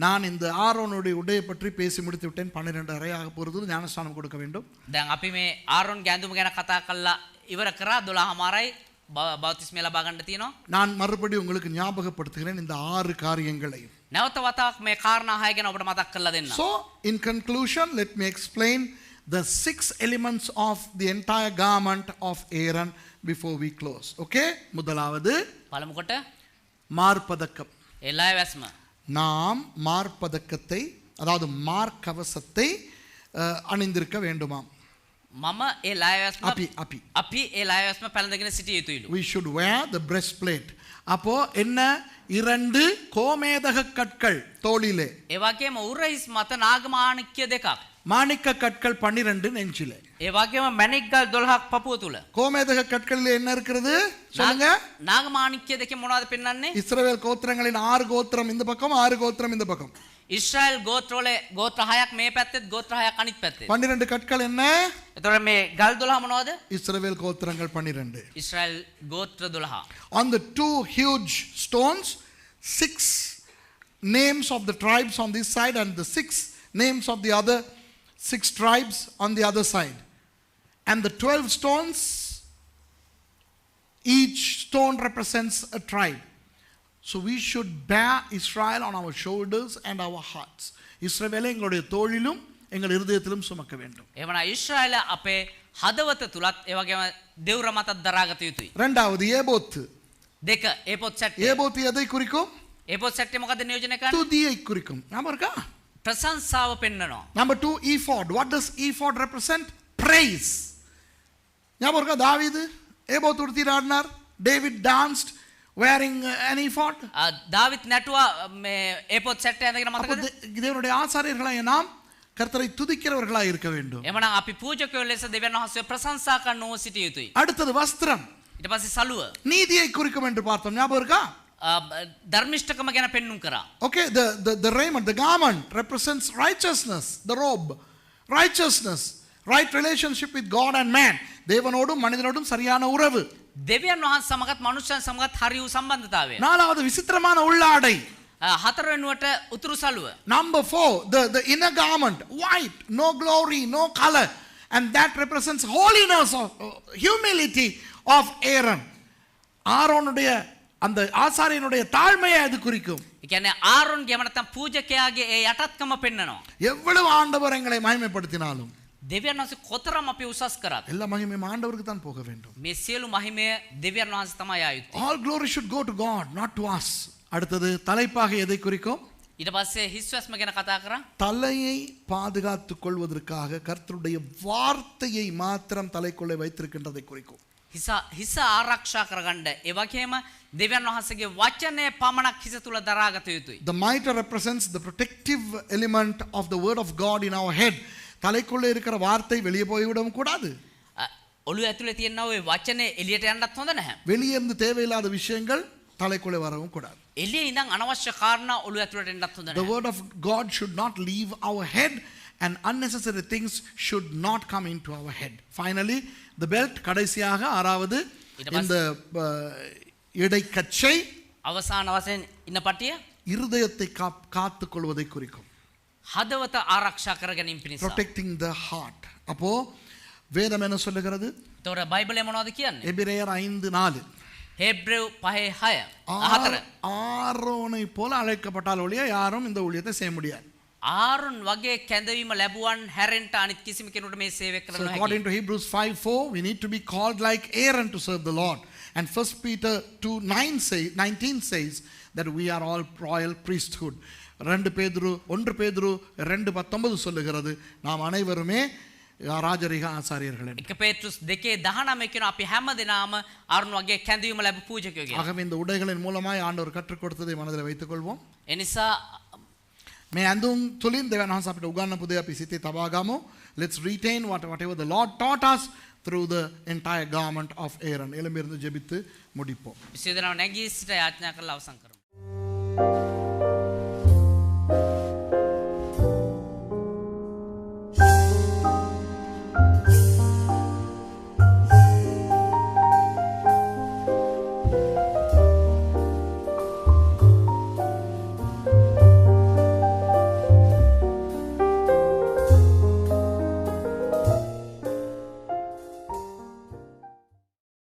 நான் இந்த ஆரோனுடைய உடையை பற்றி பேசி முடித்து விட்டேன். 12:30 ஆக போகிறது. ஞானஸ்நானம் கொடுக்க வேண்டும். දැන් අපි මේ ආරොන් ගැඳුම ගැන කතා කරලා ඉවර කරා 12:00යි බෞතිස්මය ලබා ගන්න තියෙනවා. நான் மறுபடியும் உங்களுக்கு ஞாபகப்படுத்துகிறேன் இந்த 6 காரியங்களை. නැවත වතාවක් මේ කාරණා 6 ගැන ඔබට මතක් කරලා දෙන්න. So in conclusion, let me explain the 6 elements of the entire garment of Aaron before we close. Okay? முதலாவது පළමු කොට மார்பதக்கம். එළය වැස්ම. நாம் மார்பதக்கத்தை அதாவது மார்க்கவசத்தை அணிந்திருக்க வேண்டுமாம். මම ඒ ලය වැස්ම අපි අපි ඒ ලය වැස්ම පැළඳගෙන සිටිය යුතුයිලු. We should wear the breastplate. அப்போ என்ன 2 கோமேதக கற்கள் தோளிலே. ඒ වගේම උරහිස් මත නාගමාණික්‍ය දෙකක්. மாணிக்க கற்கள் 12 நெஞ்சிலே. ඒ වගේම මැණික්ගල් 12ක් පපුව තුල. கோமேதக கற்களில் என்ன இருக்கிறது சொல்லுங்க? නාගමාණික්‍ය දෙකේ මොනවද පෙන්වන්නේ? இஸ்ரவேல் கோத்திரங்களின் 6 கோத்திரம் இந்த பக்கம் 6 கோத்திரம் இந்த பக்கம். ඉස්රායල් ගෝත්‍රවල ගෝත්‍ර 6ක් මේ පැත්තෙත් ගෝත්‍ර 6ක් අනිත් පැත්තේ. 12 கற்கள் என்ன? එතකොට මේ ගල් 12 මොනවද? இஸ்ரவேல் கோத்திரங்கள் 12. ඉස්රායල් ගෝත්‍ර 12. On the 2 huge stones, 6 names of the tribes on this side and the 6 names of the other 6 tribes on the other side. And the 12 stones, each stone represents a tribe. So we should bear Israel on our shoulders and our hearts. இஸ்ரவேலை எங்களுடைய தோளிலும் எங்கள் இருதயத்திலும் சுமக்க வேண்டும். එවන ඉස්රායල අපේ හදවත තුලත් ඒ වගේම දෙවුර මතත් දරාගත යුතුයි. இரண்டாவது ஏபோத். දෙක ඒපොත් සැට්ටය. ஏபோத் எதை குறிக்கும்? ඒපොත් සැට්ටය මොකද නියෝජනය කරන්නේ? துதியை குறிக்கும். ஞாபகம் இருக்கா? ප්‍රශංසාව පෙන්වනවා. Number 2, ephod. What does ephod represent? Praise. ஞாபகம் இருக்கா? தாவீது ஏபோத் உடுத்திட்டு ஆடினார். David danced wearing an ephod. David නැටුවා මේ ඒපොත් සැට්ටය ඇඳගෙන මතකද? தேவனுடைய ஆசாரியர்களாகிய நாம் கர்த்தரை துதிக்கிறவர்களாக இருக்க வேண்டும். එමනම් අපි පූජකයෝ ලෙස දෙවියන් වහන්සේ ප්‍රශංසා කරනෝ සිටිය යුතුයි. அடுத்தது வஸ்திரம். ඊට පස්සේ සලුව. நீதியை குறிக்கும் என்று பார்த்தோம். ஞாபகம் இருக்கா? ධර්මිෂ්ඨකම ගැන පෙන්눔 කරා. Okay, the raiment, the garment represents righteousness, the robe. Righteousness, right relationship with God and man. தேவனோடும் மனிதனோடும் சரியான உறவு. දෙවියන් වහන්සේ සමගත් මනුෂ්‍යයන් සමගත් හරි වූ සම්බන්ධතාවය. நாலாவது விசித்திரமான உள்ளாடை. හතර වෙනුවට උතුරු සලුව. Number 4, the inner garment, white, no glory, no color, and that represents holiness of humility of Aaron. ஆரோனுடைய அந்த ஆசாரியனுடைய தாழ்மையை அது குறிக்கும். ඒ කියන්නේ ආරොන් ගේ නැත්නම් පූජකයාගේ ඒ යටත්කම පෙන්නනවා. எவ்வளவு ஆண்டவர் எங்களை மகிமைப்படுத்தினாலும் දෙවියන් වහන්සේ කොතරම් අපි උසස් කරත් எல்லா மகிமையும் ஆண்டவருக்கு தான் போக வேண்டும். මේ සියලු මහිමය දෙවියන් වහන්සේ තමයි ආයුත්තේ. All glory should go to God, not to us. அடுத்தது தலைப்பாக எதை குறிக்கும்? ඊට පස්සේ හිස්වැස්ම ගැන කතා කරා. தலையை பாதுகாத்துக் கொள்வதற்காக கர்த்தருடைய வார்த்தையை மாத்திரம் தலைக்குள்ளே வைத்திருக்கின்றதை குறிக்கும். හිස ආරක්ෂා කරගන්න ඒ වගේම දෙවියන් වහන්සේගේ වචනය පමණක් හිස තුල දරාගත යුතුයි. The mitre represents the protective element of the word of God in our head. தலைக்குள்ளே இருக்கிற வார்த்தை வெளியே போய்விடவும் கூடாது. ඔළුව ඇතුලේ තියෙන ওই වචනේ එළියට යන්නත් හොඳ නැහැ. வெளியே இருந்து தேவையில்லாத விஷயங்கள் தலைக்குள்ளே வரவும் கூடாது. එළියේ ඉඳන් අනවශ්‍ය කාරණා ඔළුව ඇතුලට එන්නත් හොඳ The නැහැ. word of God should not leave our head and unnecessary things should not come into our head. Finally, the belt கடைசியாக ஆறாவது இந்த இடைக்கச்சை අවසාන වශයෙන් ඉන්න පටිය இருதயத்தை காத்துக் கொள்வதை குறிக்கும். හදවත ආරක්ෂා කර ගැනීම පිණිස. Protecting the heart. அப்போ வேதம் என்ன சொல்லுகிறது? ඒතකොට බයිබලයේ මොනවද කියන්නේ? எபிரேயர் 5:4. හේබ්‍රෙව් 5:6. ஆரோனை போல அழைக்கப்பட்டால் ஒழிய யாரும் இந்த ஊழியத்தை செய்ய முடியாது. ආරොන් වගේ කැඳවීම ලැබුවන් හැරෙන්ට අනිත් කිසිම කෙනෙකුට මේ සේවය කරන්න So නොහැකියි. according to Hebrews 5:4, we need to be called like Aaron to serve the Lord. And 1 Peter 2:19 says that we are all royal priesthood. 1 பேதுரு 2:19 சொல்லுகிறது நாம் அனைவருமே ராஜரிக ஆசாரியர்கள் என்று. 1 පේතෘස් 2:19 කියන අපි හැම දිනම ආරොන් වගේ කැඳවීම ලැබු පූජකයෝ කියලා. ஆகவே இந்த உடைகளின் மூலமாய் ஆண்டவர் கற்றுக் கொடுத்ததை மனதில் வைத்துக் கொள்வோம். ඒ නිසා මේ ඇඳුම් තුලින් දෙවියන් වහන්සේ අපිට උගන්වපු දේ අපි සිතේ තබා ගමු. Let's retain whatever the Lord taught us through the entire garment of Aaron. එළඹිருந்து ஜெபித்து முடிப்போம். විශේෂයෙන්ම නැගී සිට යාඥා කරලා අවසන් කරමු.